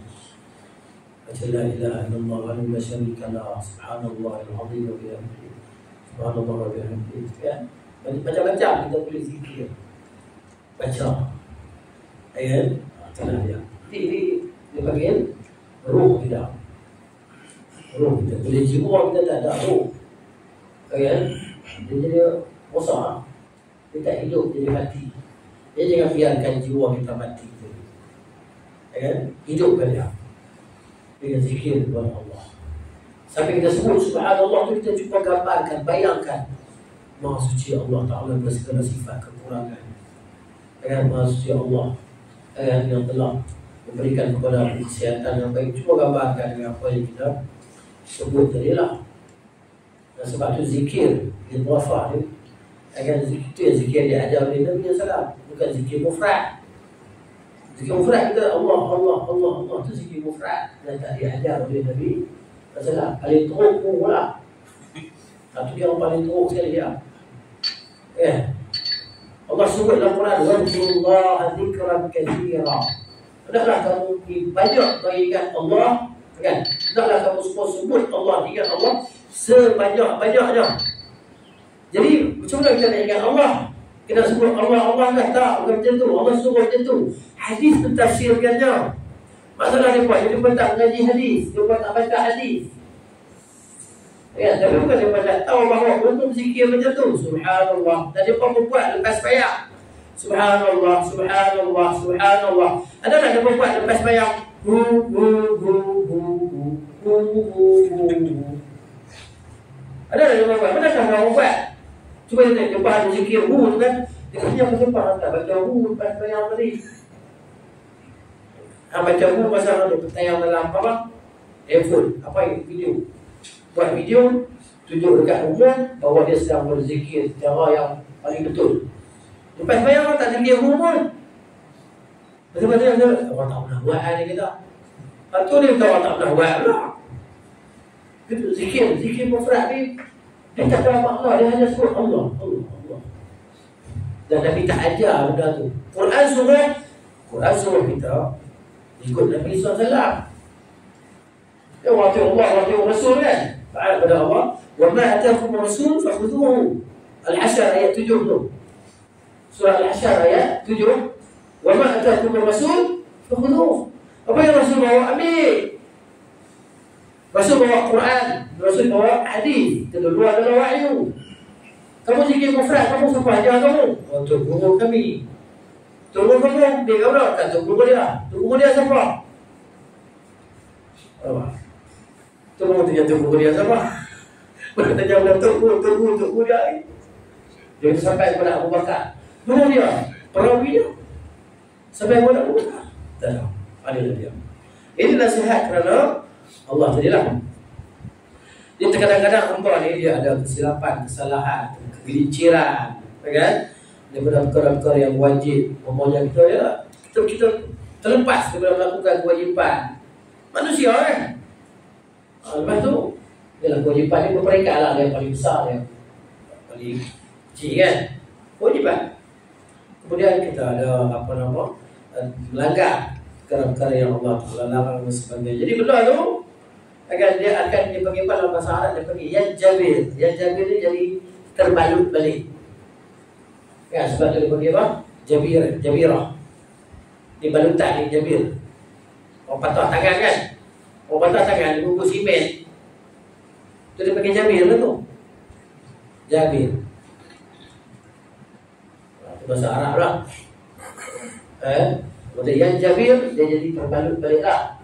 Baca la ilaha illallah wa la syarika lah. Subhanallah al-azim wa bihamdihi. Subhanallah wa bihamdihi. Kan? Macam-macam kita boleh zikir. Baca. Ayat. Itulah dia. Dia panggil roh kita. Roh kita. Bila jiwa kita tak ada roh. Ayat. Dia jadi rosak. Dia tak hidup, dia mati. Dia jangan biarkan jiwa kita mati. Ayat. Hidupkan dia. Dengan zikir kepada Allah. Sampai kita sebut subhanallah tu kita cuba gambarkan, bayangkan. Maha suci Allah Ta'ala bersegala sifat kekurangan. Dengan Maha suci Allah yang telah memberikan kepada kesihatan yang baik. Cuba gambarkan dengan apa yang kita sebut tadi lah. Dan sebab tu zikir di muafah ni, itu yang zikir dia ajar oleh Nabi SAW. Bukan zikir mufrad. Zikir mufrad kita Allah, Allah, Allah, Allah. Itu zikir mufrad. Dan tak diajar oleh Nabi SAW. Paling teruk pun pula. Satu dia orang paling teruk sekali dia. Allah sebut dalam Quran, "Wadhkurullaha dzikran katsira." Hendaklah kamu banyak mengingat Allah, kan? Hendaklah kamu semua sebut Allah, ingat Allah sebanyak-banyaknya. Jadi, macam mana kita nak ingat Allah? Kita sebut Allah, Allah dah tak, bukan macam tu. Allah suruh macam tu. Hadis mentafsirkannya. Masalah dia buat, dia tak mengaji hadis, dia tak baca hadis. Ya, tapi bukan dia tak tahu bahawa untuk zikir macam tu. Subhanallah. Dan dia pun buat lepas bayar. Subhanallah, subhanallah, subhanallah. Ada tak dia buat lepas bayar? Ada tak dia buat? Manakah orang buat? Cuba dia lepas ada zikir tu kan. Dia kata yang bersempat tak baca lepas bayar tadi. Baca pasal ada pertanyaan dalam apa? Handphone. Apa itu? Video. Buat video, tunjuk dekat umum bahawa dia sedang berzikir secara yang paling betul. Lepas bayar tak zikir umum. Betul-betul orang tak pernah buat ni kita. Lepas dia kata orang tak pernah buat pula. Itu zikir mufrad ni dia tak ada makna, dia hanya sebut Allah, Allah, Allah. Dan Nabi tak ajar benda tu. Quran suruh kita ikut Nabi SAW. Ya waktu Allah, waktu Rasul kan. Taat kepada Allah. Wa ma ataakum rasul fakhudhuhu. Al-Hasyr ayat 7 tu. Surah Al-Hasyr ayat 7. Wa ma ataakum rasul fakhudhuhu. Apa yang Rasul bawa, ambil. Rasul bawa Quran, Rasul bawa hadis. Kedua adalah wahyu. Kamu zikir mufrad, kamu siapa ajar kamu? Untuk guru kami. Tunggu kamu, dia kau dah tak tunggu dia. Tunggu dia siapa? Apa? Tunggu dia siapa? Berkata jawab tunggu dia. Dia sampai kepada Abu Bakar. Tunggu dia, perawi dia. Sampai kepada Abu Bakar. Tak, ada dia. Ini nasihat kerana Allah tadilah. Dia kadang-kadang hamba ni dia ada kesilapan, kesalahan, kegelinciran, kan? Daripada perkara-perkara yang wajib. Umpamanya kita terlepas daripada melakukan kewajipan manusia kan. Lepas tu ialah kewajipan ni berperingkat lah, yang paling besar, yang paling kecil kan, kewajipan. Kemudian kita ada melanggar perkara-perkara yang Allah Ta'ala larang dan sebagainya. Jadi benda tu dia akan dipanggil dalam bahasa Arab, dia panggil yanjabir. Yanjabir ni jadi terbalut balik ya, sebab tu dia panggil apa? Jabirah. Dibalutan ni jabir. Orang patah tangan kan, orang patah tangan dia bungkus simen, tu dia pakai jabir lah tu. Jabir bahasa Arab lah. Kemudian yang jabir dia jadi terbalut balik lah,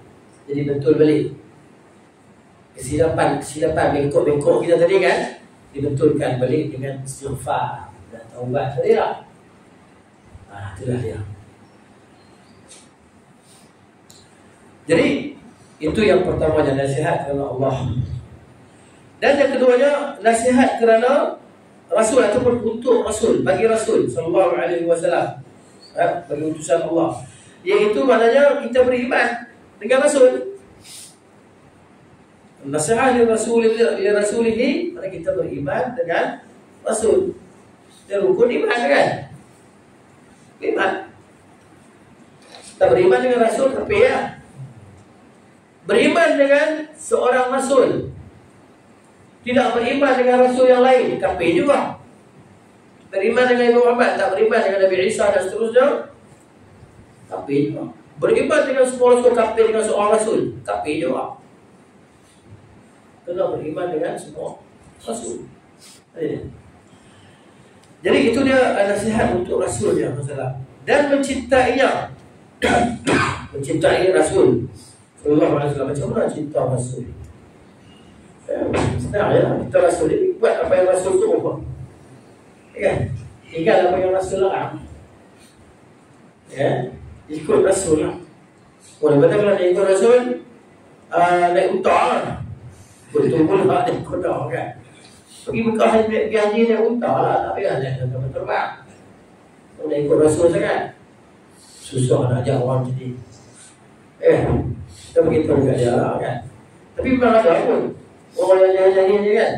jadi betul balik. Kesilapan bengkok kita tadi kan, dibetulkan balik dengan istighfar dan taubat tadi lah. Itulah dia. Jadi itu yang pertamanya, nasihat kerana Allah. Dan yang keduanya, nasihat kerana Rasul ataupun untuk Rasul, bagi Rasul sallallahu alaihi wasallam, bagi utusan Allah. Iaitu maknanya kita beriman dengan Rasul. Nasihat li rasulihi, maknanya kita beriman dengan Rasul. Dia rukun iman kan? Iman. Kita beriman dengan Rasul, tapi ya, beriman dengan seorang Rasul, tidak beriman dengan Rasul yang lain, kafir juga. Beriman dengan Nabi Muhammad, tak beriman dengan Nabi Isa dan seterusnya, kafir juga. Beriman dengan semua Rasul, kafir dengan seorang Rasul, kafir juga. Kena beriman dengan semua Rasul. Jadi itu dia nasihat untuk Rasul ya, masalah. Dan mencintainya. Mencintai Rasul sallallahu alaihi wasallam. Macam mana cinta Rasul? Senang ya, kita Rasul ni buat apa yang Rasul tu buat. Kan? Tinggal apa yang Rasul larang. Ya, ikut Rasul lah. Boleh betul kalau nak ikut Rasul, naik unta lah. Betul pun nak naik kuda kan. Pergi Mekah haji naik unta lah, tak payah naik terbang. Kalau nak ikut Rasul sangat, susah nak ajak orang jadi. Kita beritahu kat dia lah kan. Tapi memang ada pun orang yang jahil-jahil je kan,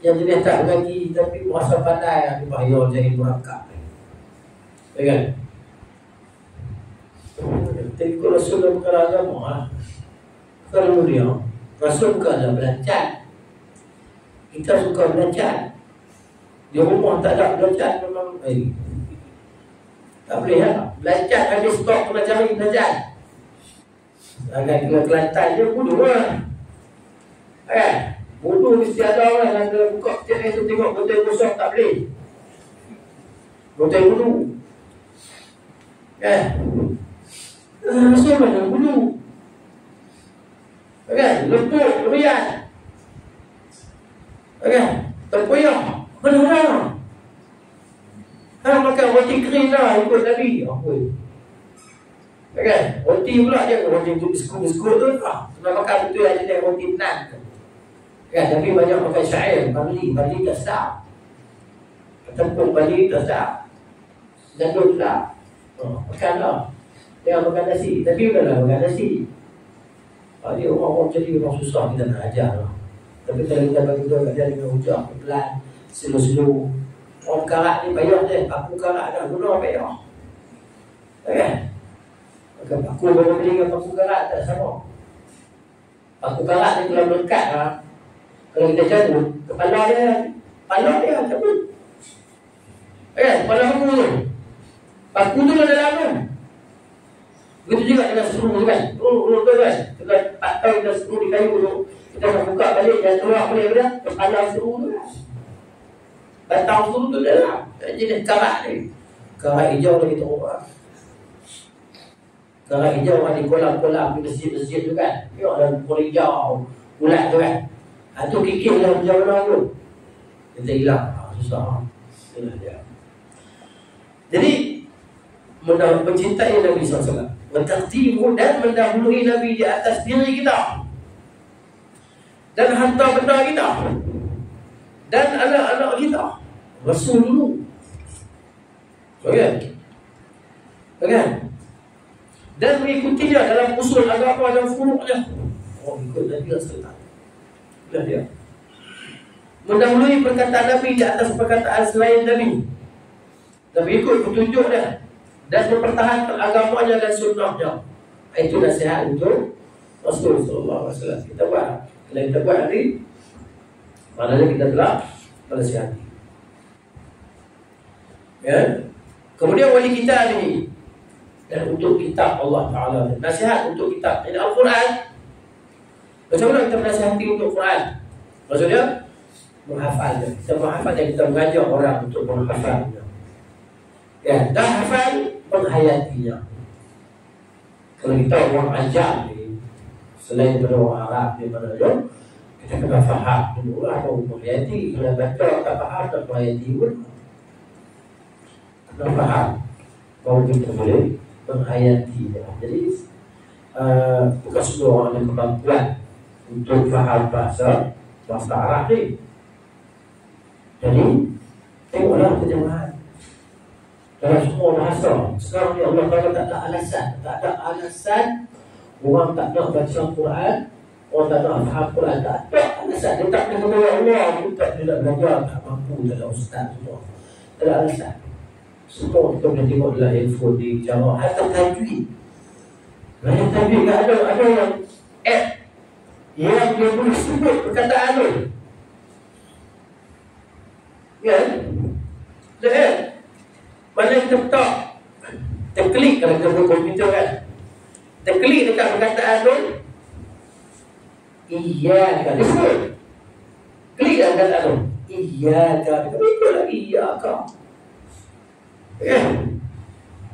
yang jenis tak bergaji tapi merasa pandai, dia bahaya jahil berakak. Ya kan? Tapi kalau Rasul dalam perkara agama lah, perkara dunia, Rasul bukanlah belajar. Kita suka belajar. Di rumah tak ada belajar memang tak boleh lah. Belajar habis stok kena cari belajar. Agak kena Kelantan je bodoh lah. Bodoh mesti ada orang yang ada buka tiap tu tengok botol kosong tak boleh. Botol bodoh. Rasul mana bodoh. Lempuk, lemian. Terpoyak. Mana-mana. Makan roti kering lah ikut Nabi. Roti pula je, roti biskut-biskut tu kena makan betul aja dia roti nan tu. Tapi banyak makan syair, barli tak sedap. Tepung barli tak sedap. Jadul tak. Makan lah. Jangan makan nasi, tapi bukanlah makan nasi. Dia orang jadi orang susah kita nak ajar lah. Tapi kalau kita bagi tahu kat dia dengan hujah, pelan, slow-slow. Orang karat ni payah je, aku karat dah, guna payah. Aku baru beli dengan paku karat tak sama. Paku karat ni kalau melekat lah, kalau kita jatuh, kepala dia cabut. Kepala paku tu, paku tu dah dalam tu. Begitu juga dengan seru tu kan, tu kan, kita patau kita seru di kayu tu, kita nak buka balik dan keluar balik dia, kepala seru tu kan, batang seru tu dalam. Jadi karat ni, karat hijau lagi teruk. Karat hijau kan di kolam-kolam, di masjid-masjid tu kan, tengok dalam kolam hijau, ulat tu kan, tu kikir dalam jauh-jauh tu, kita hilang, susah. Itulah dia. Jadi mencintai Nabi SAW, mentakdimu dan mendahului Nabi di atas diri kita dan harta benda kita dan anak-anak kita. Rasul dulu. Okay. dan mengikutinya dalam usul agama dan furuknya. Oh, ikut Nabi Rasulullah. Itulah dia. Mendahului perkataan Nabi di atas perkataan selain Nabi, dan ikut petunjuk dia dan mempertahankan agamanya dan sunnahnya. Itu nasihat untuk Rasulullah sallallahu alaihi wasallam. Kita buat, kalau kita buat hari, maknanya kita telah menasihati. Ya. Kemudian wali kita ini, dan untuk kitab Allah Ta'ala, nasihat untuk kitab ini Al-Quran. Macam mana kita menasihati untuk Quran? Maksudnya menghafalnya. Kita menghafalnya, kita mengajar orang untuk menghafalnya. Ya, dah hafal, menghayatinya. Kalau kita orang ajar ni, selain daripada orang Arab di mana dia, kita kena faham dulu apa menghayati. Kalau baca tak faham, tak menghayati pun kena faham bahawa kita boleh menghayati dia. Jadi bukan semua orang yang kemampuan untuk faham bahasa Arab ni. Jadi tengoklah terjemahan dalam semua bahasa. Sekarang ni Allah Ta'ala tak ada alasan orang tak nak baca Quran, orang tak nak faham Quran. Tak ada alasan. Dia tak kena kata Allah, dia tak belajar, tak mampu, tak ada ustaz semua. Tak ada alasan. Semua kita boleh tengok dalam handphone di jamaah, hatta tajwid. Banyak tajwid, ada yang app yang dia boleh sebut perkataan tu. Ya, ada app mana kita letak, kita klik kalau kita buat komputer kan, kita klik dekat perkataan tu, iya kan, dia sebut. Klik dalam perkataan tu, iya kan, kita ikut lagi, iya kan.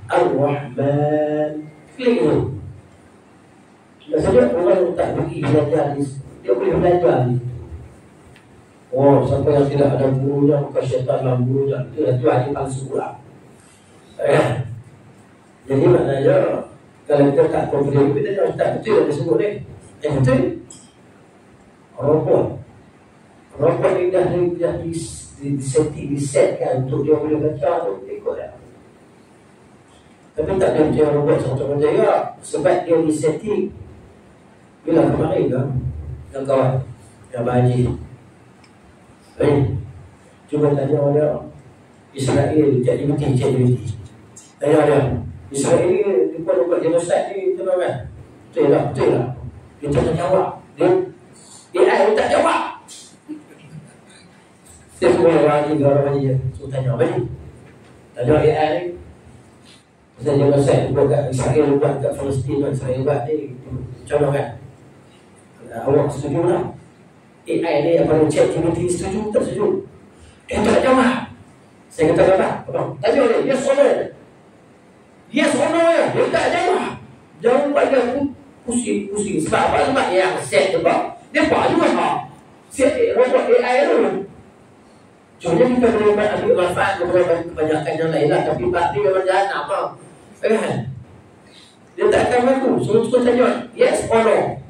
Ar-Rahman, klik tu. Maksudnya orang tak pergi belajar, dia boleh belajar ni. Oh, siapa yang tidak ada gurunya, bukan syaitan dalam gurunya, itu hanya palsu pula. Jadi maknanya kalau kita tak confident, kita tak ustaz betul yang disebut ni. Betul. Robot ni dah disetkan untuk dia boleh baca tu, ikut dah. Tapi tak ada macam robot sama-sama jaya, sebab dia disetting. Bila kemarin kan, yang kawan yang Haji, cuba tanya dia Israel ChatGPT. Tanya dia, Israel ni dia pun buat genosid ni, betul kan? Betul lah. Dia tak jawab. AI tak jawab. Dia semua orang Haji so tanya apa ni? Tanya AI ni, pasal genosid buat kat Israel, buat kat Palestin, Israel buat ni, macam mana kan? Awak setuju lah? AI ni apa ChatGPT setuju tak setuju? Dia tak jawab. Saya kata apa? Tanya dia, yes or no? Yes or no ya? Dia tak jawab. Jawapan dia pusing. Sebab apa? Sebab yang set tu dia buat juga tak? Set robot AI tu. Cuma kita boleh ambil manfaat kepada kebanyakan yang lain lah. Tapi bakti memang jahat apa? Kan? Dia tak akan berlaku. Suruh tanya yes or no?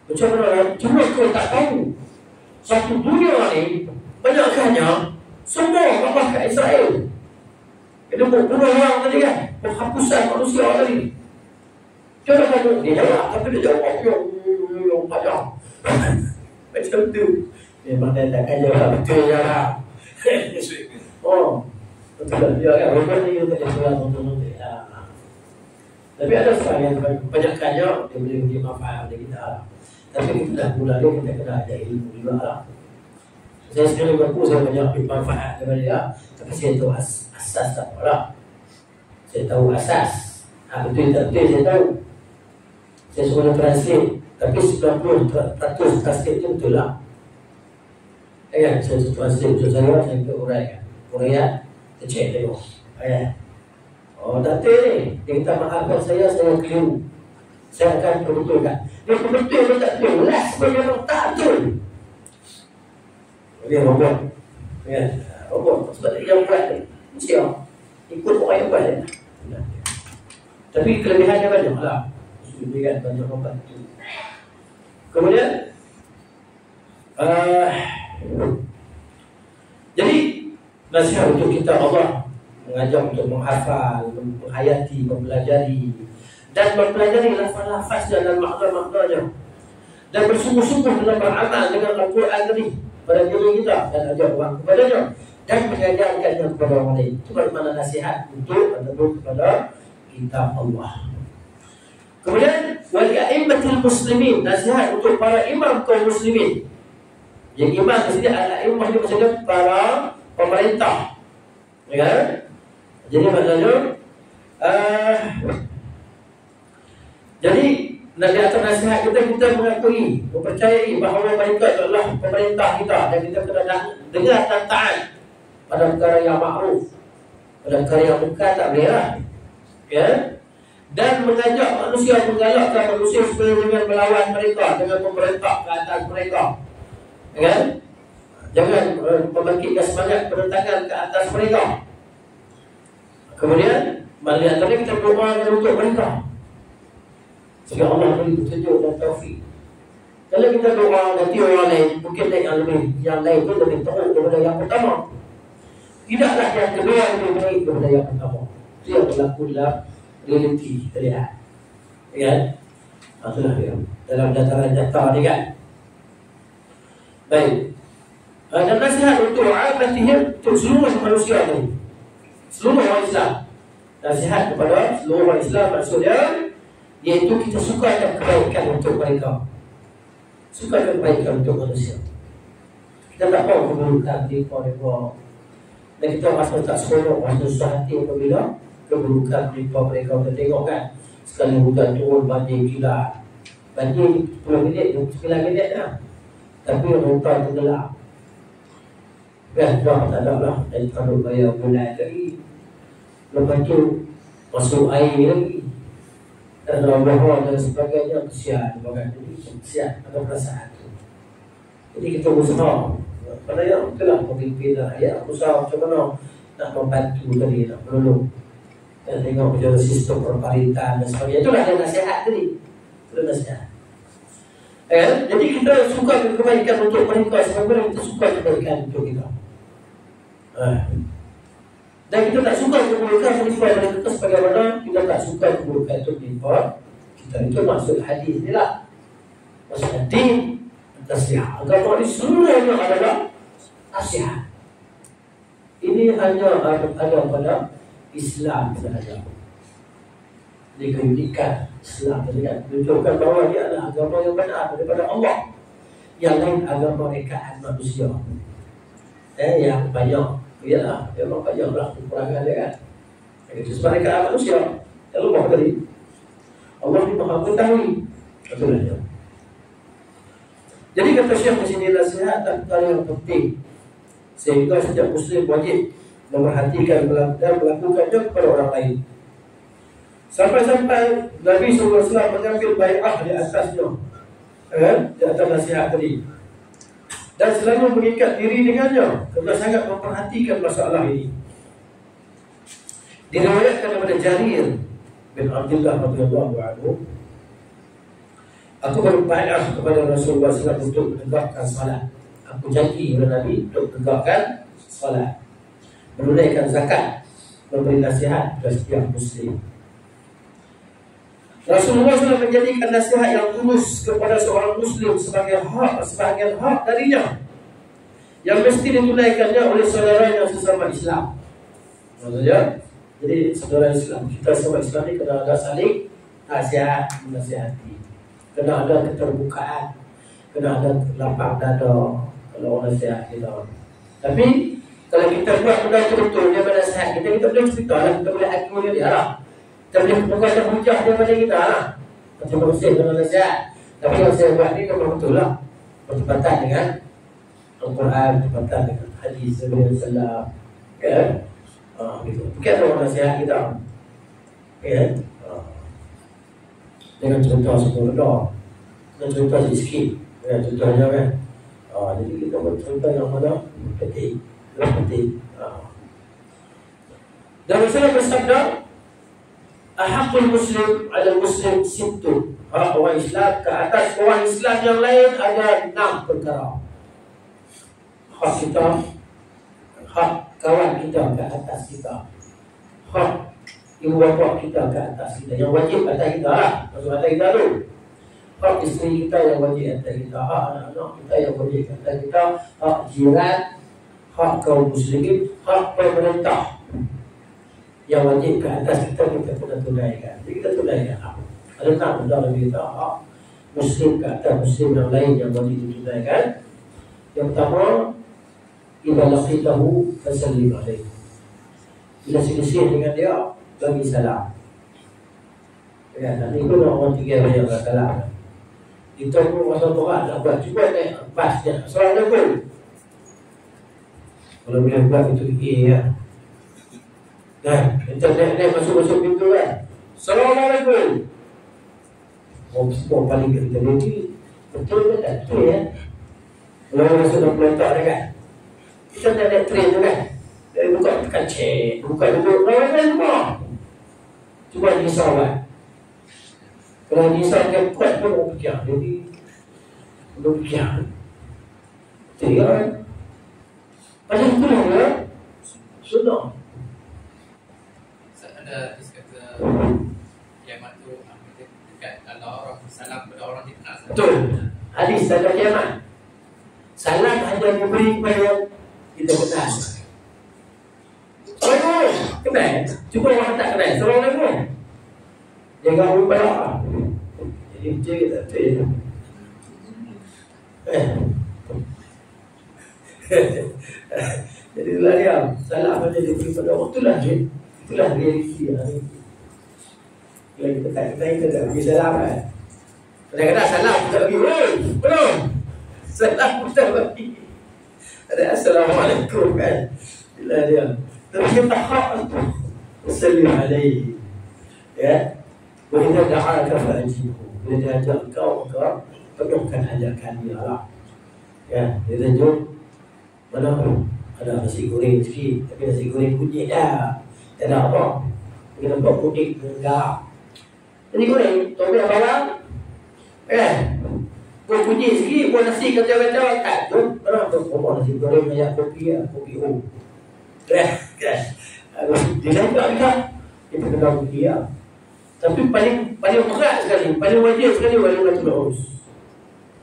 Macam mana? Cuma kau tak tahu satu dunia ni banyakkannya semua orang kat Israel. Dia bunuh orang tadi kan, penghapusan manusia tadi. Dia dah tahu, dia jawab, tapi dia jawab yang panjang. Macam tu. Memang dia takkan jawab betul je lah. Oh, betul dia kan, robot ni dia tak jawab betul-betul lah. Tapi ada seorang yang kebanyakannya dia boleh beri manfaat pada kita. Tapi kita dah mula dia, kita kena ada ilmu juga lah. Saya sendiri berlaku, saya banyak ambil manfaat daripada dia. Tapi saya tahu asas tak apa lah. Saya tahu asas. Betul tak betul saya tahu. Saya semua translate. Tapi 90% translate tu betul lah. Saya translate betul saya ke uraikan. Uraian, kita cek tengok. Oh, tak betul ni. Dia kata maafkan saya keliru. Saya akan perbetulkan. Dia betul dia tak betul. Last pun memang tak betul. Dia robot. Robot. Sebab dia yang buat ni. Mesti ikut orang yang buat ni. Tapi kelebihannya banyak lah. Dia kan banyak robot tu. Kemudian jadi nasihat untuk kita Allah mengajak untuk menghafal, menghayati, mempelajari, dan mempelajari lafaz-lafaznya dan makna-maknanya, dan bersungguh-sungguh dalam beramal dengan Al-Quran tadi pada diri kita dan ajak orang kepadanya, dan mengajarkannya kepada orang lain. Itu bagaimana nasihat untuk menurut kepada kitab Allah. Kemudian wal a'immatul muslimin, nasihat untuk para imam kaum muslimin. Yang imam di sini al-a'immah ini maksudnya para pemerintah. Ya. Jadi maknanya jadi di atas nasihat kita mengakui, mempercayai bahawa mereka adalah pemerintah kita, dan kita kena dengar dan taat pada perkara yang makruf, pada perkara yang munkar tak boleh lah. Ya. Dan mengajak manusia, menggalakkan manusia supaya dengan melawan mereka, dengan memerintah ke atas mereka. Ya. Jangan membangkitkan semangat pemberontakan ke atas mereka. Kemudian mari antara kita berdoa untuk mereka, sehingga Allah beri petunjuk dan taufik. Kalau kita doa nanti orang lain, mungkin yang lain pun lebih teruk daripada yang pertama. Tidaklah yang kedua lebih baik daripada yang pertama. Itu yang berlaku dalam realiti kita lihat. Ya, itulah dia dalam data ni kan. Baik. Dan nasihat untuk amatihim, untuk seluruh manusia ni, seluruh orang Islam. Nasihat kepada seluruh orang Islam maksudnya iaitu kita sukakan kebaikan untuk mereka, sukakan kebaikan untuk manusia. Kita tak mahu keburukan mereka, dan kita rasa tak seronok, rasa susah hati apabila keburukan mereka. Kita tengok kan, sekali hujan turun banjir gila, banjir 10 minit 9 minit dah, tapi hutan tenggelam kan, dah tak ada lah. Dan kalau bayar bulan lagi, lepas tu masuk air lagi, dan dalam bawah dan sebagainya, kesian kesian ada perasaan tu. Jadi kita usaha pada yang telah memimpin rakyat, usaha macam mana nak membantu tadi, nak menolong, dan tengok berjalan sistem pemerintahan dan sebagainya. Itulah ada nasihat tadi. Itu nasihat. Jadi kita suka kebaikan untuk mereka sebab kita suka kebaikan untuk kita. Dan kita tak suka keburukan menimpa mereka sebagaimana kita tak suka keburukan itu menimpa kita. Itu maksud hadis ni lah. Maksud hadis nasihat. Agama ini seluruhnya adalah nasihat. Ini hanya ada pada Islam sahaja. Ini keunikan Islam sahaja, menunjukkan bahawa dia adalah agama yang benar daripada Allah. Yang lain agama rekaan manusia. Yang banyak, ialah memang banyak lah kekurangan dia kan. Itu sebab rekaan manusia. Tak lupa tadi, Allah ni maha mengetahui. Itulah dia. Jadi kata Syekh di sini, nasihat dan perkara yang penting, sehingga setiap Muslim wajib memerhatikan dan melakukannya kepada orang lain. Sampai-sampai Nabi SAW mengambil bai'ah di atasnya, di atas nasihat tadi, dan selalu mengikat diri dengannya kerana sangat memperhatikan masalah ini. Diriwayatkan daripada Jarir bin Abdullah radhiyallahu anhu, aku berbai'ah kepada Rasulullah SAW untuk menegakkan salat. Aku janji kepada Nabi untuk menegakkan salat, menunaikan zakat, memberi nasihat kepada setiap Muslim. Rasulullah SAW menjadikan nasihat yang tulus kepada seorang Muslim sebagai sebahagian hak darinya, yang mesti ditunaikannya oleh saudaranya sesama Islam. Maksudnya, jadi saudara Islam, kita sesama Islam ni kena ada saling nasihat, menasihati, kena ada keterbukaan, kena ada lapang dada kalau orang nasihat kita. Tapi kalau kita buat benda betul, dia bernasihat kita boleh cerita lah, kita boleh hakim dia lah, kita boleh menggunakan hujah daripada kita lah, macam manusia dengan nasihat. Tapi yang saya buat ni memang betul lah, bertepatan dengan Al-Quran, bertepatan dengan hadis Nabi SAW, kan? Gitu. Bukan orang nasihat kita, kan? Dengan contoh sebenarnya, dengan contoh sikit, dengan contohnya kan. Jadi kita buat contoh yang mana penting. Dan Rasulullah bersabda, ahaqul muslim ala muslim sittu. Hak orang Islam ke atas orang Islam yang lain ada 6 perkara. Hak kita, hak kawan kita ke atas kita. hak ibu bapa kita ke atas kita, yang wajib atas kita lah, maksud atas kita tu. Hak isteri kita yang wajib atas kita, hak anak-anak kita yang wajib atas kita, hak jiran, hak kaum muslimin, hak pemerintah yang wajib ke atas kita, kita kena tunaikan. Jadi kita tunaikan hak. Ada tak benda lebih kita hak muslim ke atas muslim yang lain yang wajib ditunaikan. Yang pertama, idza laqitahu fasallim alaihi. Bila selesai dengan dia, bagi salam. Ya, nanti pun orang tiga banyak salam. Itu pun masa Tuhan nak buat cuba naik pasnya. Assalamualaikum. Kalau boleh buat itu ya. Kan, kita naik masuk pintu kan. Assalamualaikum. Oh, semua paling kita ni betul ke tak betul ya? Kalau masuk dalam pelantar kan. Kita dah ada train tu kan. Dari buka tekan cek, buka duduk, semua. Cuba risaulah. Kalau risaukan kuat pun orang fikir. Jadi belum fikir. Jadi kan macam tu lah ya. Sudah. Ada kata kiamat tu dekat kalau orang salam pada orang dia kenal. Betul. Hadis ada kiamat. Salam hanya memberi kepada kita kenal. Kenal? Cuba orang tak kenal. Assalamualaikum. Jangan lupa lah. Jadi macam kita tu. Jadi itulah dia. Salam hanya diberi pada orang. Itulah realiti. Kalau kita tak kenal, kita tak bagi salam kan. Kadang-kadang salam kita bagi. Belum. Salam kita bagi. Ada Assalamualaikum kan. Itulah dia. Tapi kita hak Sallim alaihi. Ya. Wa idza da'aka fa'ajibhu. Bila dia ajak kau, maka penuhkan ajakan dia lah. Ya, dia tunjuk mana ada nasi goreng sikit, tapi nasi goreng bunyi dah. Tak ada apa. Kita nampak putih enggak. Nasi goreng, topi apa? Buat bunyi sikit, buat nasi kacau-kacau kat tu. Mana tu? Apa nasi goreng banyak kopi ya, kopi O. Dia nampak tak? Kita kena kopi ya. Tapi paling berat sekali, paling wajib sekali wali batul urus.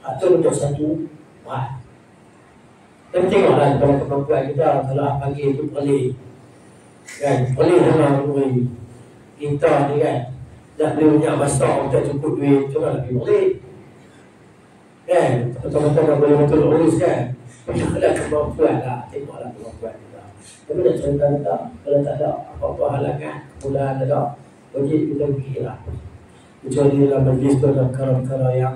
Atau untuk satu wah. Dan tengoklah kalau kemampuan kita kalau pagi itu boleh kan, boleh sama boleh kita ni kan tak boleh banyak masak tak cukup duit tu kan lebih boleh kan, teman-teman boleh betul urus kan. Ada kemampuan lah, tengoklah kemampuan kita. Tapi nak cerita kita kalau tak ada apa-apa halangan kemudahan ada wajib kita fikirlah. Kecuali dalam majlis tu dalam perkara-perkara yang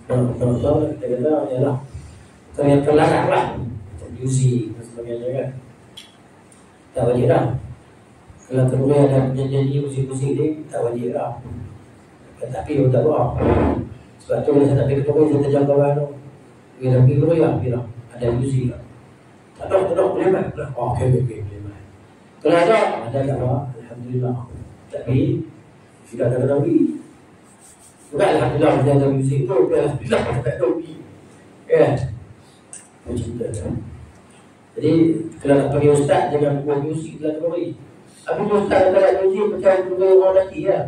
kita kata ialah yang terlarang lah, music dan sebagainya kan. Tak wajib lah. Kalau kemudian ada nyanyi musik-musik ni tak wajib lah. Tapi tak buat. Sebab tu bila saya nak pergi ketemu saya terjangkau kawan tu. Bila pergi ketemu ya, ada music lah. Tak boleh main. Oh, okey boleh main. Kalau ada tak apa. Alhamdulillah. Tapi tidak ada kena pergi. Bukan alhamdulillah dia ada music tu, alhamdulillah tak ada pergi. Kan? Macam tu kan. Jadi kalau nak panggil ustaz jangan buat music dalam kenduri. Tapi ustaz kalau nak music macam kenduri orang mati lah.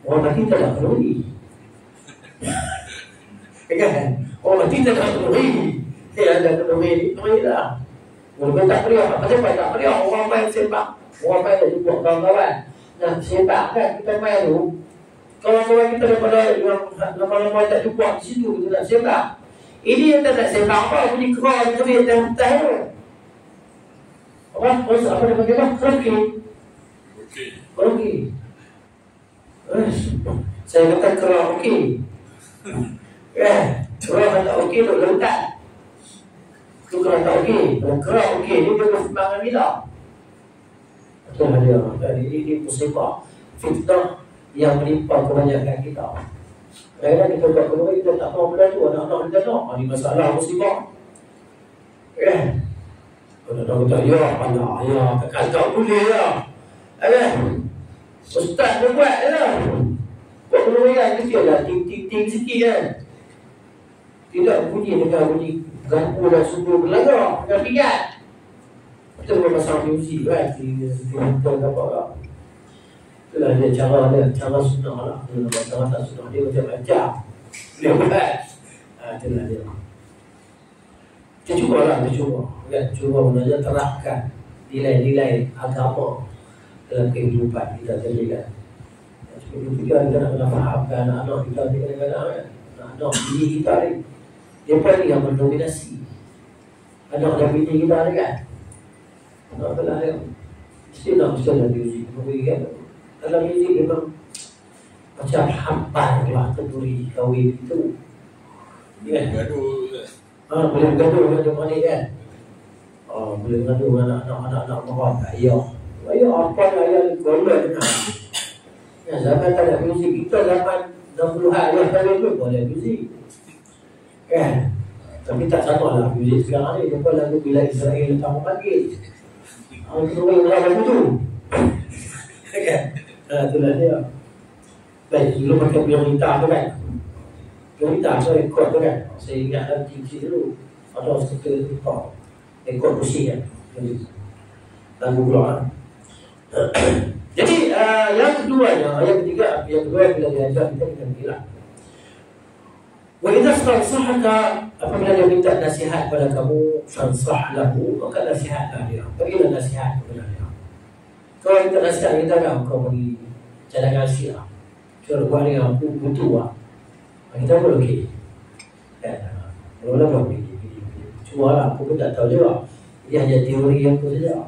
Orang mati tak nak kenduri. Kan? Orang mati tak nak kenduri. Ada kenduri ni lah. Orang tak beri apa pasal tak beri orang main sepak. Orang main dah jumpa kawan-kawan. Nah, sepak kan kita main tu. Kawan-kawan kita daripada lama-lama tak jumpa di situ kita nak sepak. Ini yang tak nak sepak apa bunyi kerah macam ni dan hutan tu. Apa dia panggil apa? Keruki. Saya kata kerah okey. Kerah tak okey tu letak. Tu kerah tak okey. Kalau kerah okey dia bersemangat bila. Betul dia. Ini musibah fitnah yang menimpa kebanyakan kita. Kadang-kadang kita buat keluar kita tak mahu benda tu, anak-anak kita nak. Ini masalah musibah. Kadang-kadang kita ya, kakak tak boleh lah. Ustaz dia buat lah. Buat keluar kan, kecil lah, ting-ting-ting sikit kan. Tidak bunyi dengan bunyi ganggu dan subuh berlagak dengan pinggan. Kita boleh pasang muzik kan di handphone apa kan. Itulah dia cara sunnah lah. Cara tak sunnah dia macam-macam. Dia buat. Itulah dia. Kita cuba kan, cuba belajar terapkan nilai-nilai agama dalam kehidupan kita sendiri kan. Ketika kita nak fahamkan anak-anak kita ni kadang-kadang kan, anak bini kita ni, dia pun yang mendominasi. Anak dan bini kita ni kan, anak belah dia, mesti ada muzik. Kan? Dalam muzik memang macam hampan lah, kenduri kahwin itu. Ya. Boleh gaduh dengan adik kan. Boleh gaduh dengan anak-anak marah ayah. Ayah apa ayah golongan dengar. Ya, zaman tak ada muzik. Kita zaman 60-an ayah kahwin pun boleh muzik. Kan? Tapi tak sama lah muzik sekarang ni. Jumpa lagu Bila Israel Datang Memanggil. Kita boleh lagu tu. Kan? Itulah dia. Baik, dulu pakai prioritas tu kan. Prioritas saya ikut tu kan. Saya ingat dalam TV dulu ada sekitar TikTok ikut musik kan. Lagu pula. Jadi yang kedua bila diajar kita kena bilang. Wa idza stansahaka, apabila dia minta nasihat pada kamu, fansah lahu, maka nasihatlah dia. Berilah nasihat kepada dia. Kalau minta nasihat kita kan, kau bagi cadangan siap. Kalau buat ni aku butuh lah. Kita pun okey. Kalau cuma lah, aku pun tak tahu juga. Dia hanya teori aku saja.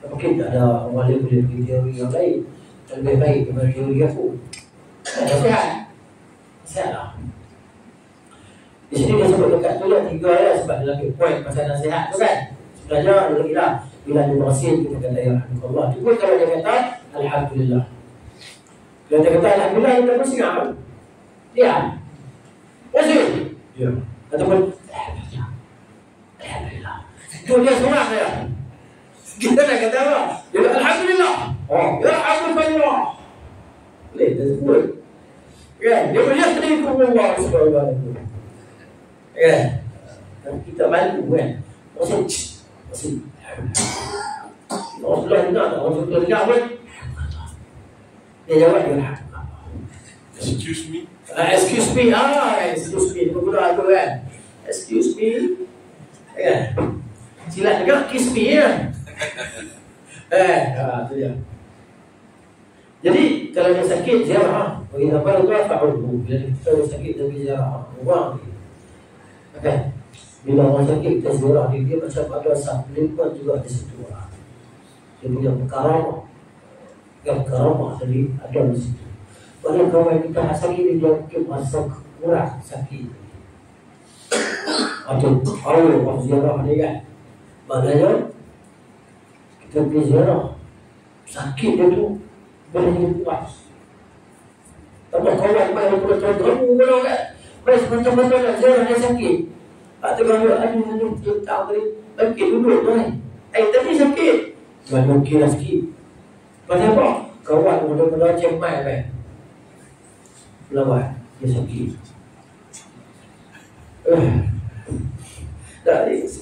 Mungkin tak ada orang lain boleh beri teori yang lain. Lebih baik daripada teori aku. Sihat lah. Di sini dia sebut dekat tu lah 3 ayat sebab dia lagi poin pasal nasihat tu kan. Sebenarnya ada lagi lah. Bila dia berhasil kita kata ya Allah. Cuma kalau dia kata Alhamdulillah. Bila dia kata Alhamdulillah kita pun singgah. Dia berhasil. Ya. Ataupun Alhamdulillah. Itu dia seorang dia. Kita nak kata apa? Dia kata Alhamdulillah. Ya Alhamdulillah. Boleh dia sebut. Kan? Dia boleh terima Allah SWT. Kan? Dan kita malu kan. Masih orang sebelah dengar tak? Orang sebelah dengar pun dia jawab dia lah. Excuse me. Excuse me. Dia berguna tu kan. Excuse me. Kan? Sila dengar kiss me ya. Tu dia. Jadi kalau dia sakit ziarah. Bagi apa tu fa'udhu. Bila kita sakit dia ziarah. Buang dia. Okay. Bila orang sakit kita ziarah dia macam ada supplement juga di situ. Dia punya karamah. Yang karamah tadi ada di situ. Kalau kawan kita sakit dia mungkin masuk kurang sakit. Atau Allah ziarah dia kan. Maknanya kita pergi ziarah sakit dia tu boleh jadi puas. Tapi kawan main pula terlalu kalau kan main macam-macam nak ziarah dia sakit. Atau kalau aduh tak boleh sakit duduk tu kan. Tapi sakit mana okey lah sikit. Pasal apa? Kawan mula-mula cemai kan. Lawan dia sakit.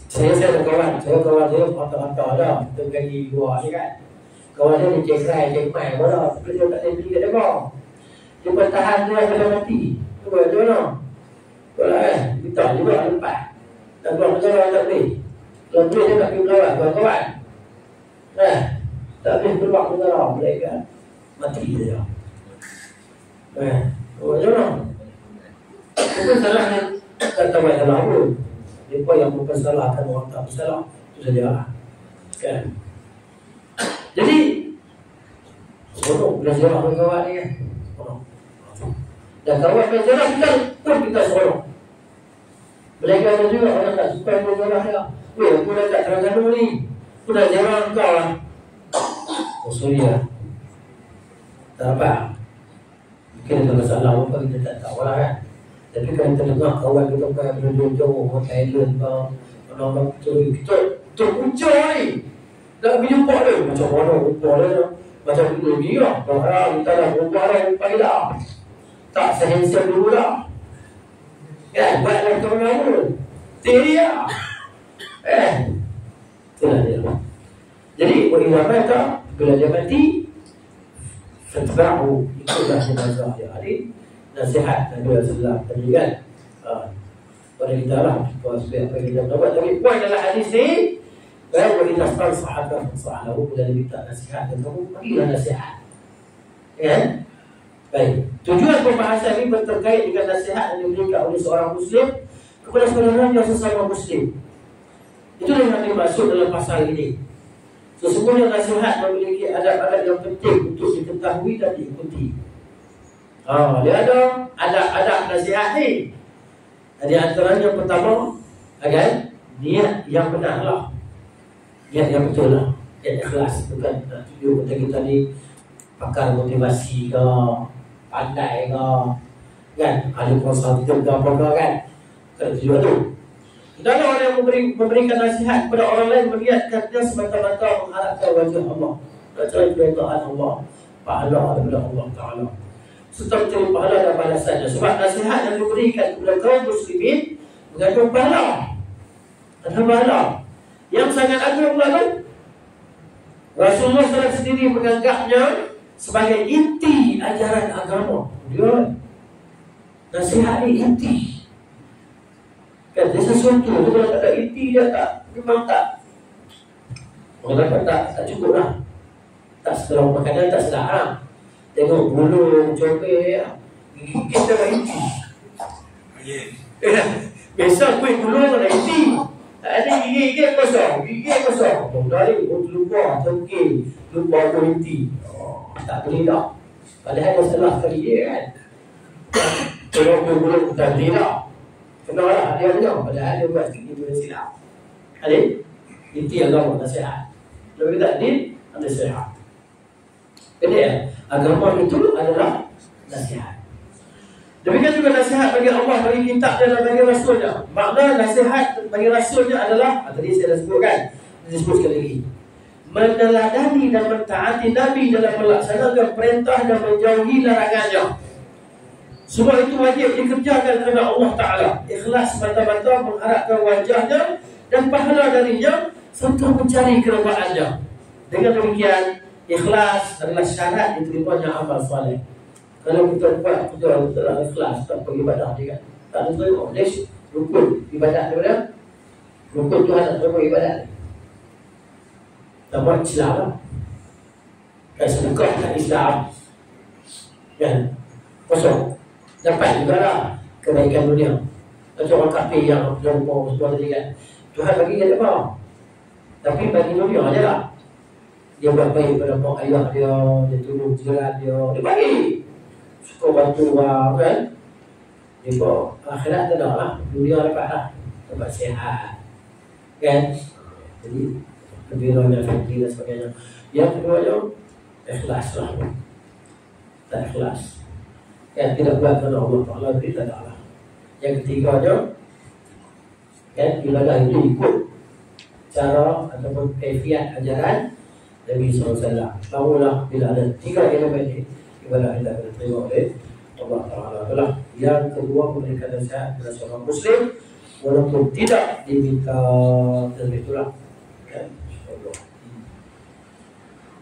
Saya ada kawan dia patah-patah dah terkali luar ni kan. Kawan dia cekrai bola dia tak boleh pergi kat dekat. Dia bertahan dia sampai mati. Tu betul tak? Bola kan. Kita juga lepas. Tak keluar macam mana tak boleh. Kalau boleh dia nak pergi melawan kawan-kawan. Tak boleh keluar negara mereka mati dia. Betul tak? Itu salahnya kata baik salah pun. Mereka yang mempersalahkan orang tak bersalah. Itu saja kan. Jadi seronok bila ziarah kawan ni kan. Dan kawan bila ziarah kita pun kita seronok. Mereka ada juga orang tak suka dengan ziarah dia. Aku dah tak Terengganu ni. Aku dah ziarah kau lah. Sorry lah. Tak apa. Mungkin ada masalah apa kita tak tahu lah kan. Tapi kalau kita dengar kawan kita kan jauh-jauh orang Thailand orang kita terpuncak ni nak pergi jumpa dia macam mana jumpa dia macam dulu ni lah kita dah berubah dah tak sehandsome dulu dah kan buat lah kita mengamu dia itulah dia Jadi wa mata, bila dia mati, fatba'u, ikutlah jenazah dia. Jadi nasihat Nabi Sallallahu tadi kan. Pada kita lah apa yang kita dapat. Tapi poin dalam hadis ni, bahawa kita start sahabat sahabat bila minta nasihat dan kamu bagilah nasihat. Kan? Baik. Tujuan pembahasan ini berkait dengan nasihat yang diberikan oleh seorang Muslim kepada saudaranya sesama Muslim. Itulah yang dimaksud dalam pasal ini. Sesungguhnya nasihat memiliki adab-adab yang penting untuk diketahui dan diikuti. Dia ada adab-adab nasihat ni. Di antaranya yang pertama, agar niat yang benar lah, niat yang betul lah, niat ikhlas. Bukan tujuh kita ni pakar motivasi ke, pandai ke, kan, ahli konsultan ke apa ke, kan. Kan tujuan tu. Kita ada orang yang memberikan nasihat kepada orang lain, melihatkannya semata-mata mengharapkan wajah Allah, mencari keridaan Allah, pahala daripada Allah Ta'ala, serta mencari pahala dan balasannya. Sebab nasihat yang diberikan kepada kaum muslimin mengandung pahala. Ada pahala yang sangat agung lalu. Rasulullah SAW sendiri menganggapnya sebagai inti ajaran agama. Dia nasihat ni inti. Kan dia sesuatu tu kalau tak ada inti dia tak, memang tak. Orang tak cukup lah. Tak sedar makanan, tak sedar lah. Tengok bulu, copek, gigi kita nak inti. Biasa kuih bulu nak inti. Ada gigi kosong, dari lupa, cengkeh, lupa aku inti. Tak boleh tak. Padahal dia salah sekali dia kan. Tengok kuih bulu tak boleh tak. Kenalah dia punya. Padahal dia buat sikit dia silap. Adik, inti agama nasihat. Lebih tak ni, nasihat. Jadi agama itu adalah nasihat. Demikian juga nasihat bagi Allah, bagi kitab dan bagi Rasulnya. Makna nasihat bagi Rasulnya adalah, tadi saya dah sebutkan, saya sebut sekali lagi, meneladani dan mentaati Nabi dalam melaksanakan perintah dan menjauhi larangannya. Semua itu wajib dikerjakan kerana Allah Ta'ala, ikhlas semata-mata mengharapkan wajahnya dan pahala darinya serta mencari keredaannya. Dengan demikian, ikhlas adalah syarat diterimanya amal soleh. Kalau kita buat kita tak ikhlas, tak pergi ibadah dia kan, tak ada terima. Dia rukun ibadah dia, rukun Tuhan tak terima ibadah dia. Tak buat Islam lah. Kan sedekah tak Islam, kan kosong. Dapat juga lah kebaikan dunia. Macam orang kafir yang mau semua tadi kan, Tuhan bagi dia apa? Tapi bagi dunia je lah. Dia buat baik pada mak ayah dia, dia tolong jiran dia, dia bagi. Suka bantu orang kan. Dia buat akhirat tak ada lah, dunia dapat lah, dapat sihat kan. Jadi kebiranya, fikir dan sebagainya. Yang keduanya, ikhlas lah. Tak ikhlas kan, tidak buat kerana Allah Ta'ala beri, tak ada lah. Yang ketiganya, kan, ibadah itu ikut cara ataupun kaifiat ajaran Nabi SAW. Barulah bila ada tiga elemen ini, ibadah kita akan terima oleh Allah Ta'ala. Yang kedua, memberikan nasihat kepada seorang Muslim walaupun tidak diminta, dan itulah kan.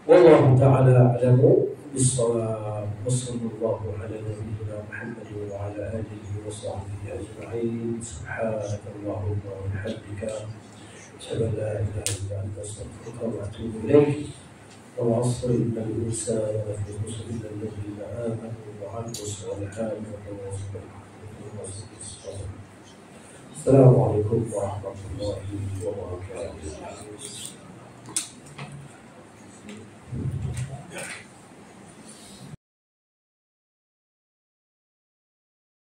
Wallahu ta'ala a'lamu bis-shawab. Wassallallahu ala nabiyyina Muhammadin wa ala alihi wa sahbihi ajma'in. Subhanakallahumma wa bihamdika, asyhadu an la ilaha illa anta, astaghfiruka wa atubu ilaik. والعصر إن الإنسان لفي خسر إلا الذين آمنوا وعملوا الصالحات وتواصوا بالحق وتواصوا بالصبر. السلام عليكم ورحمة الله وبركاته.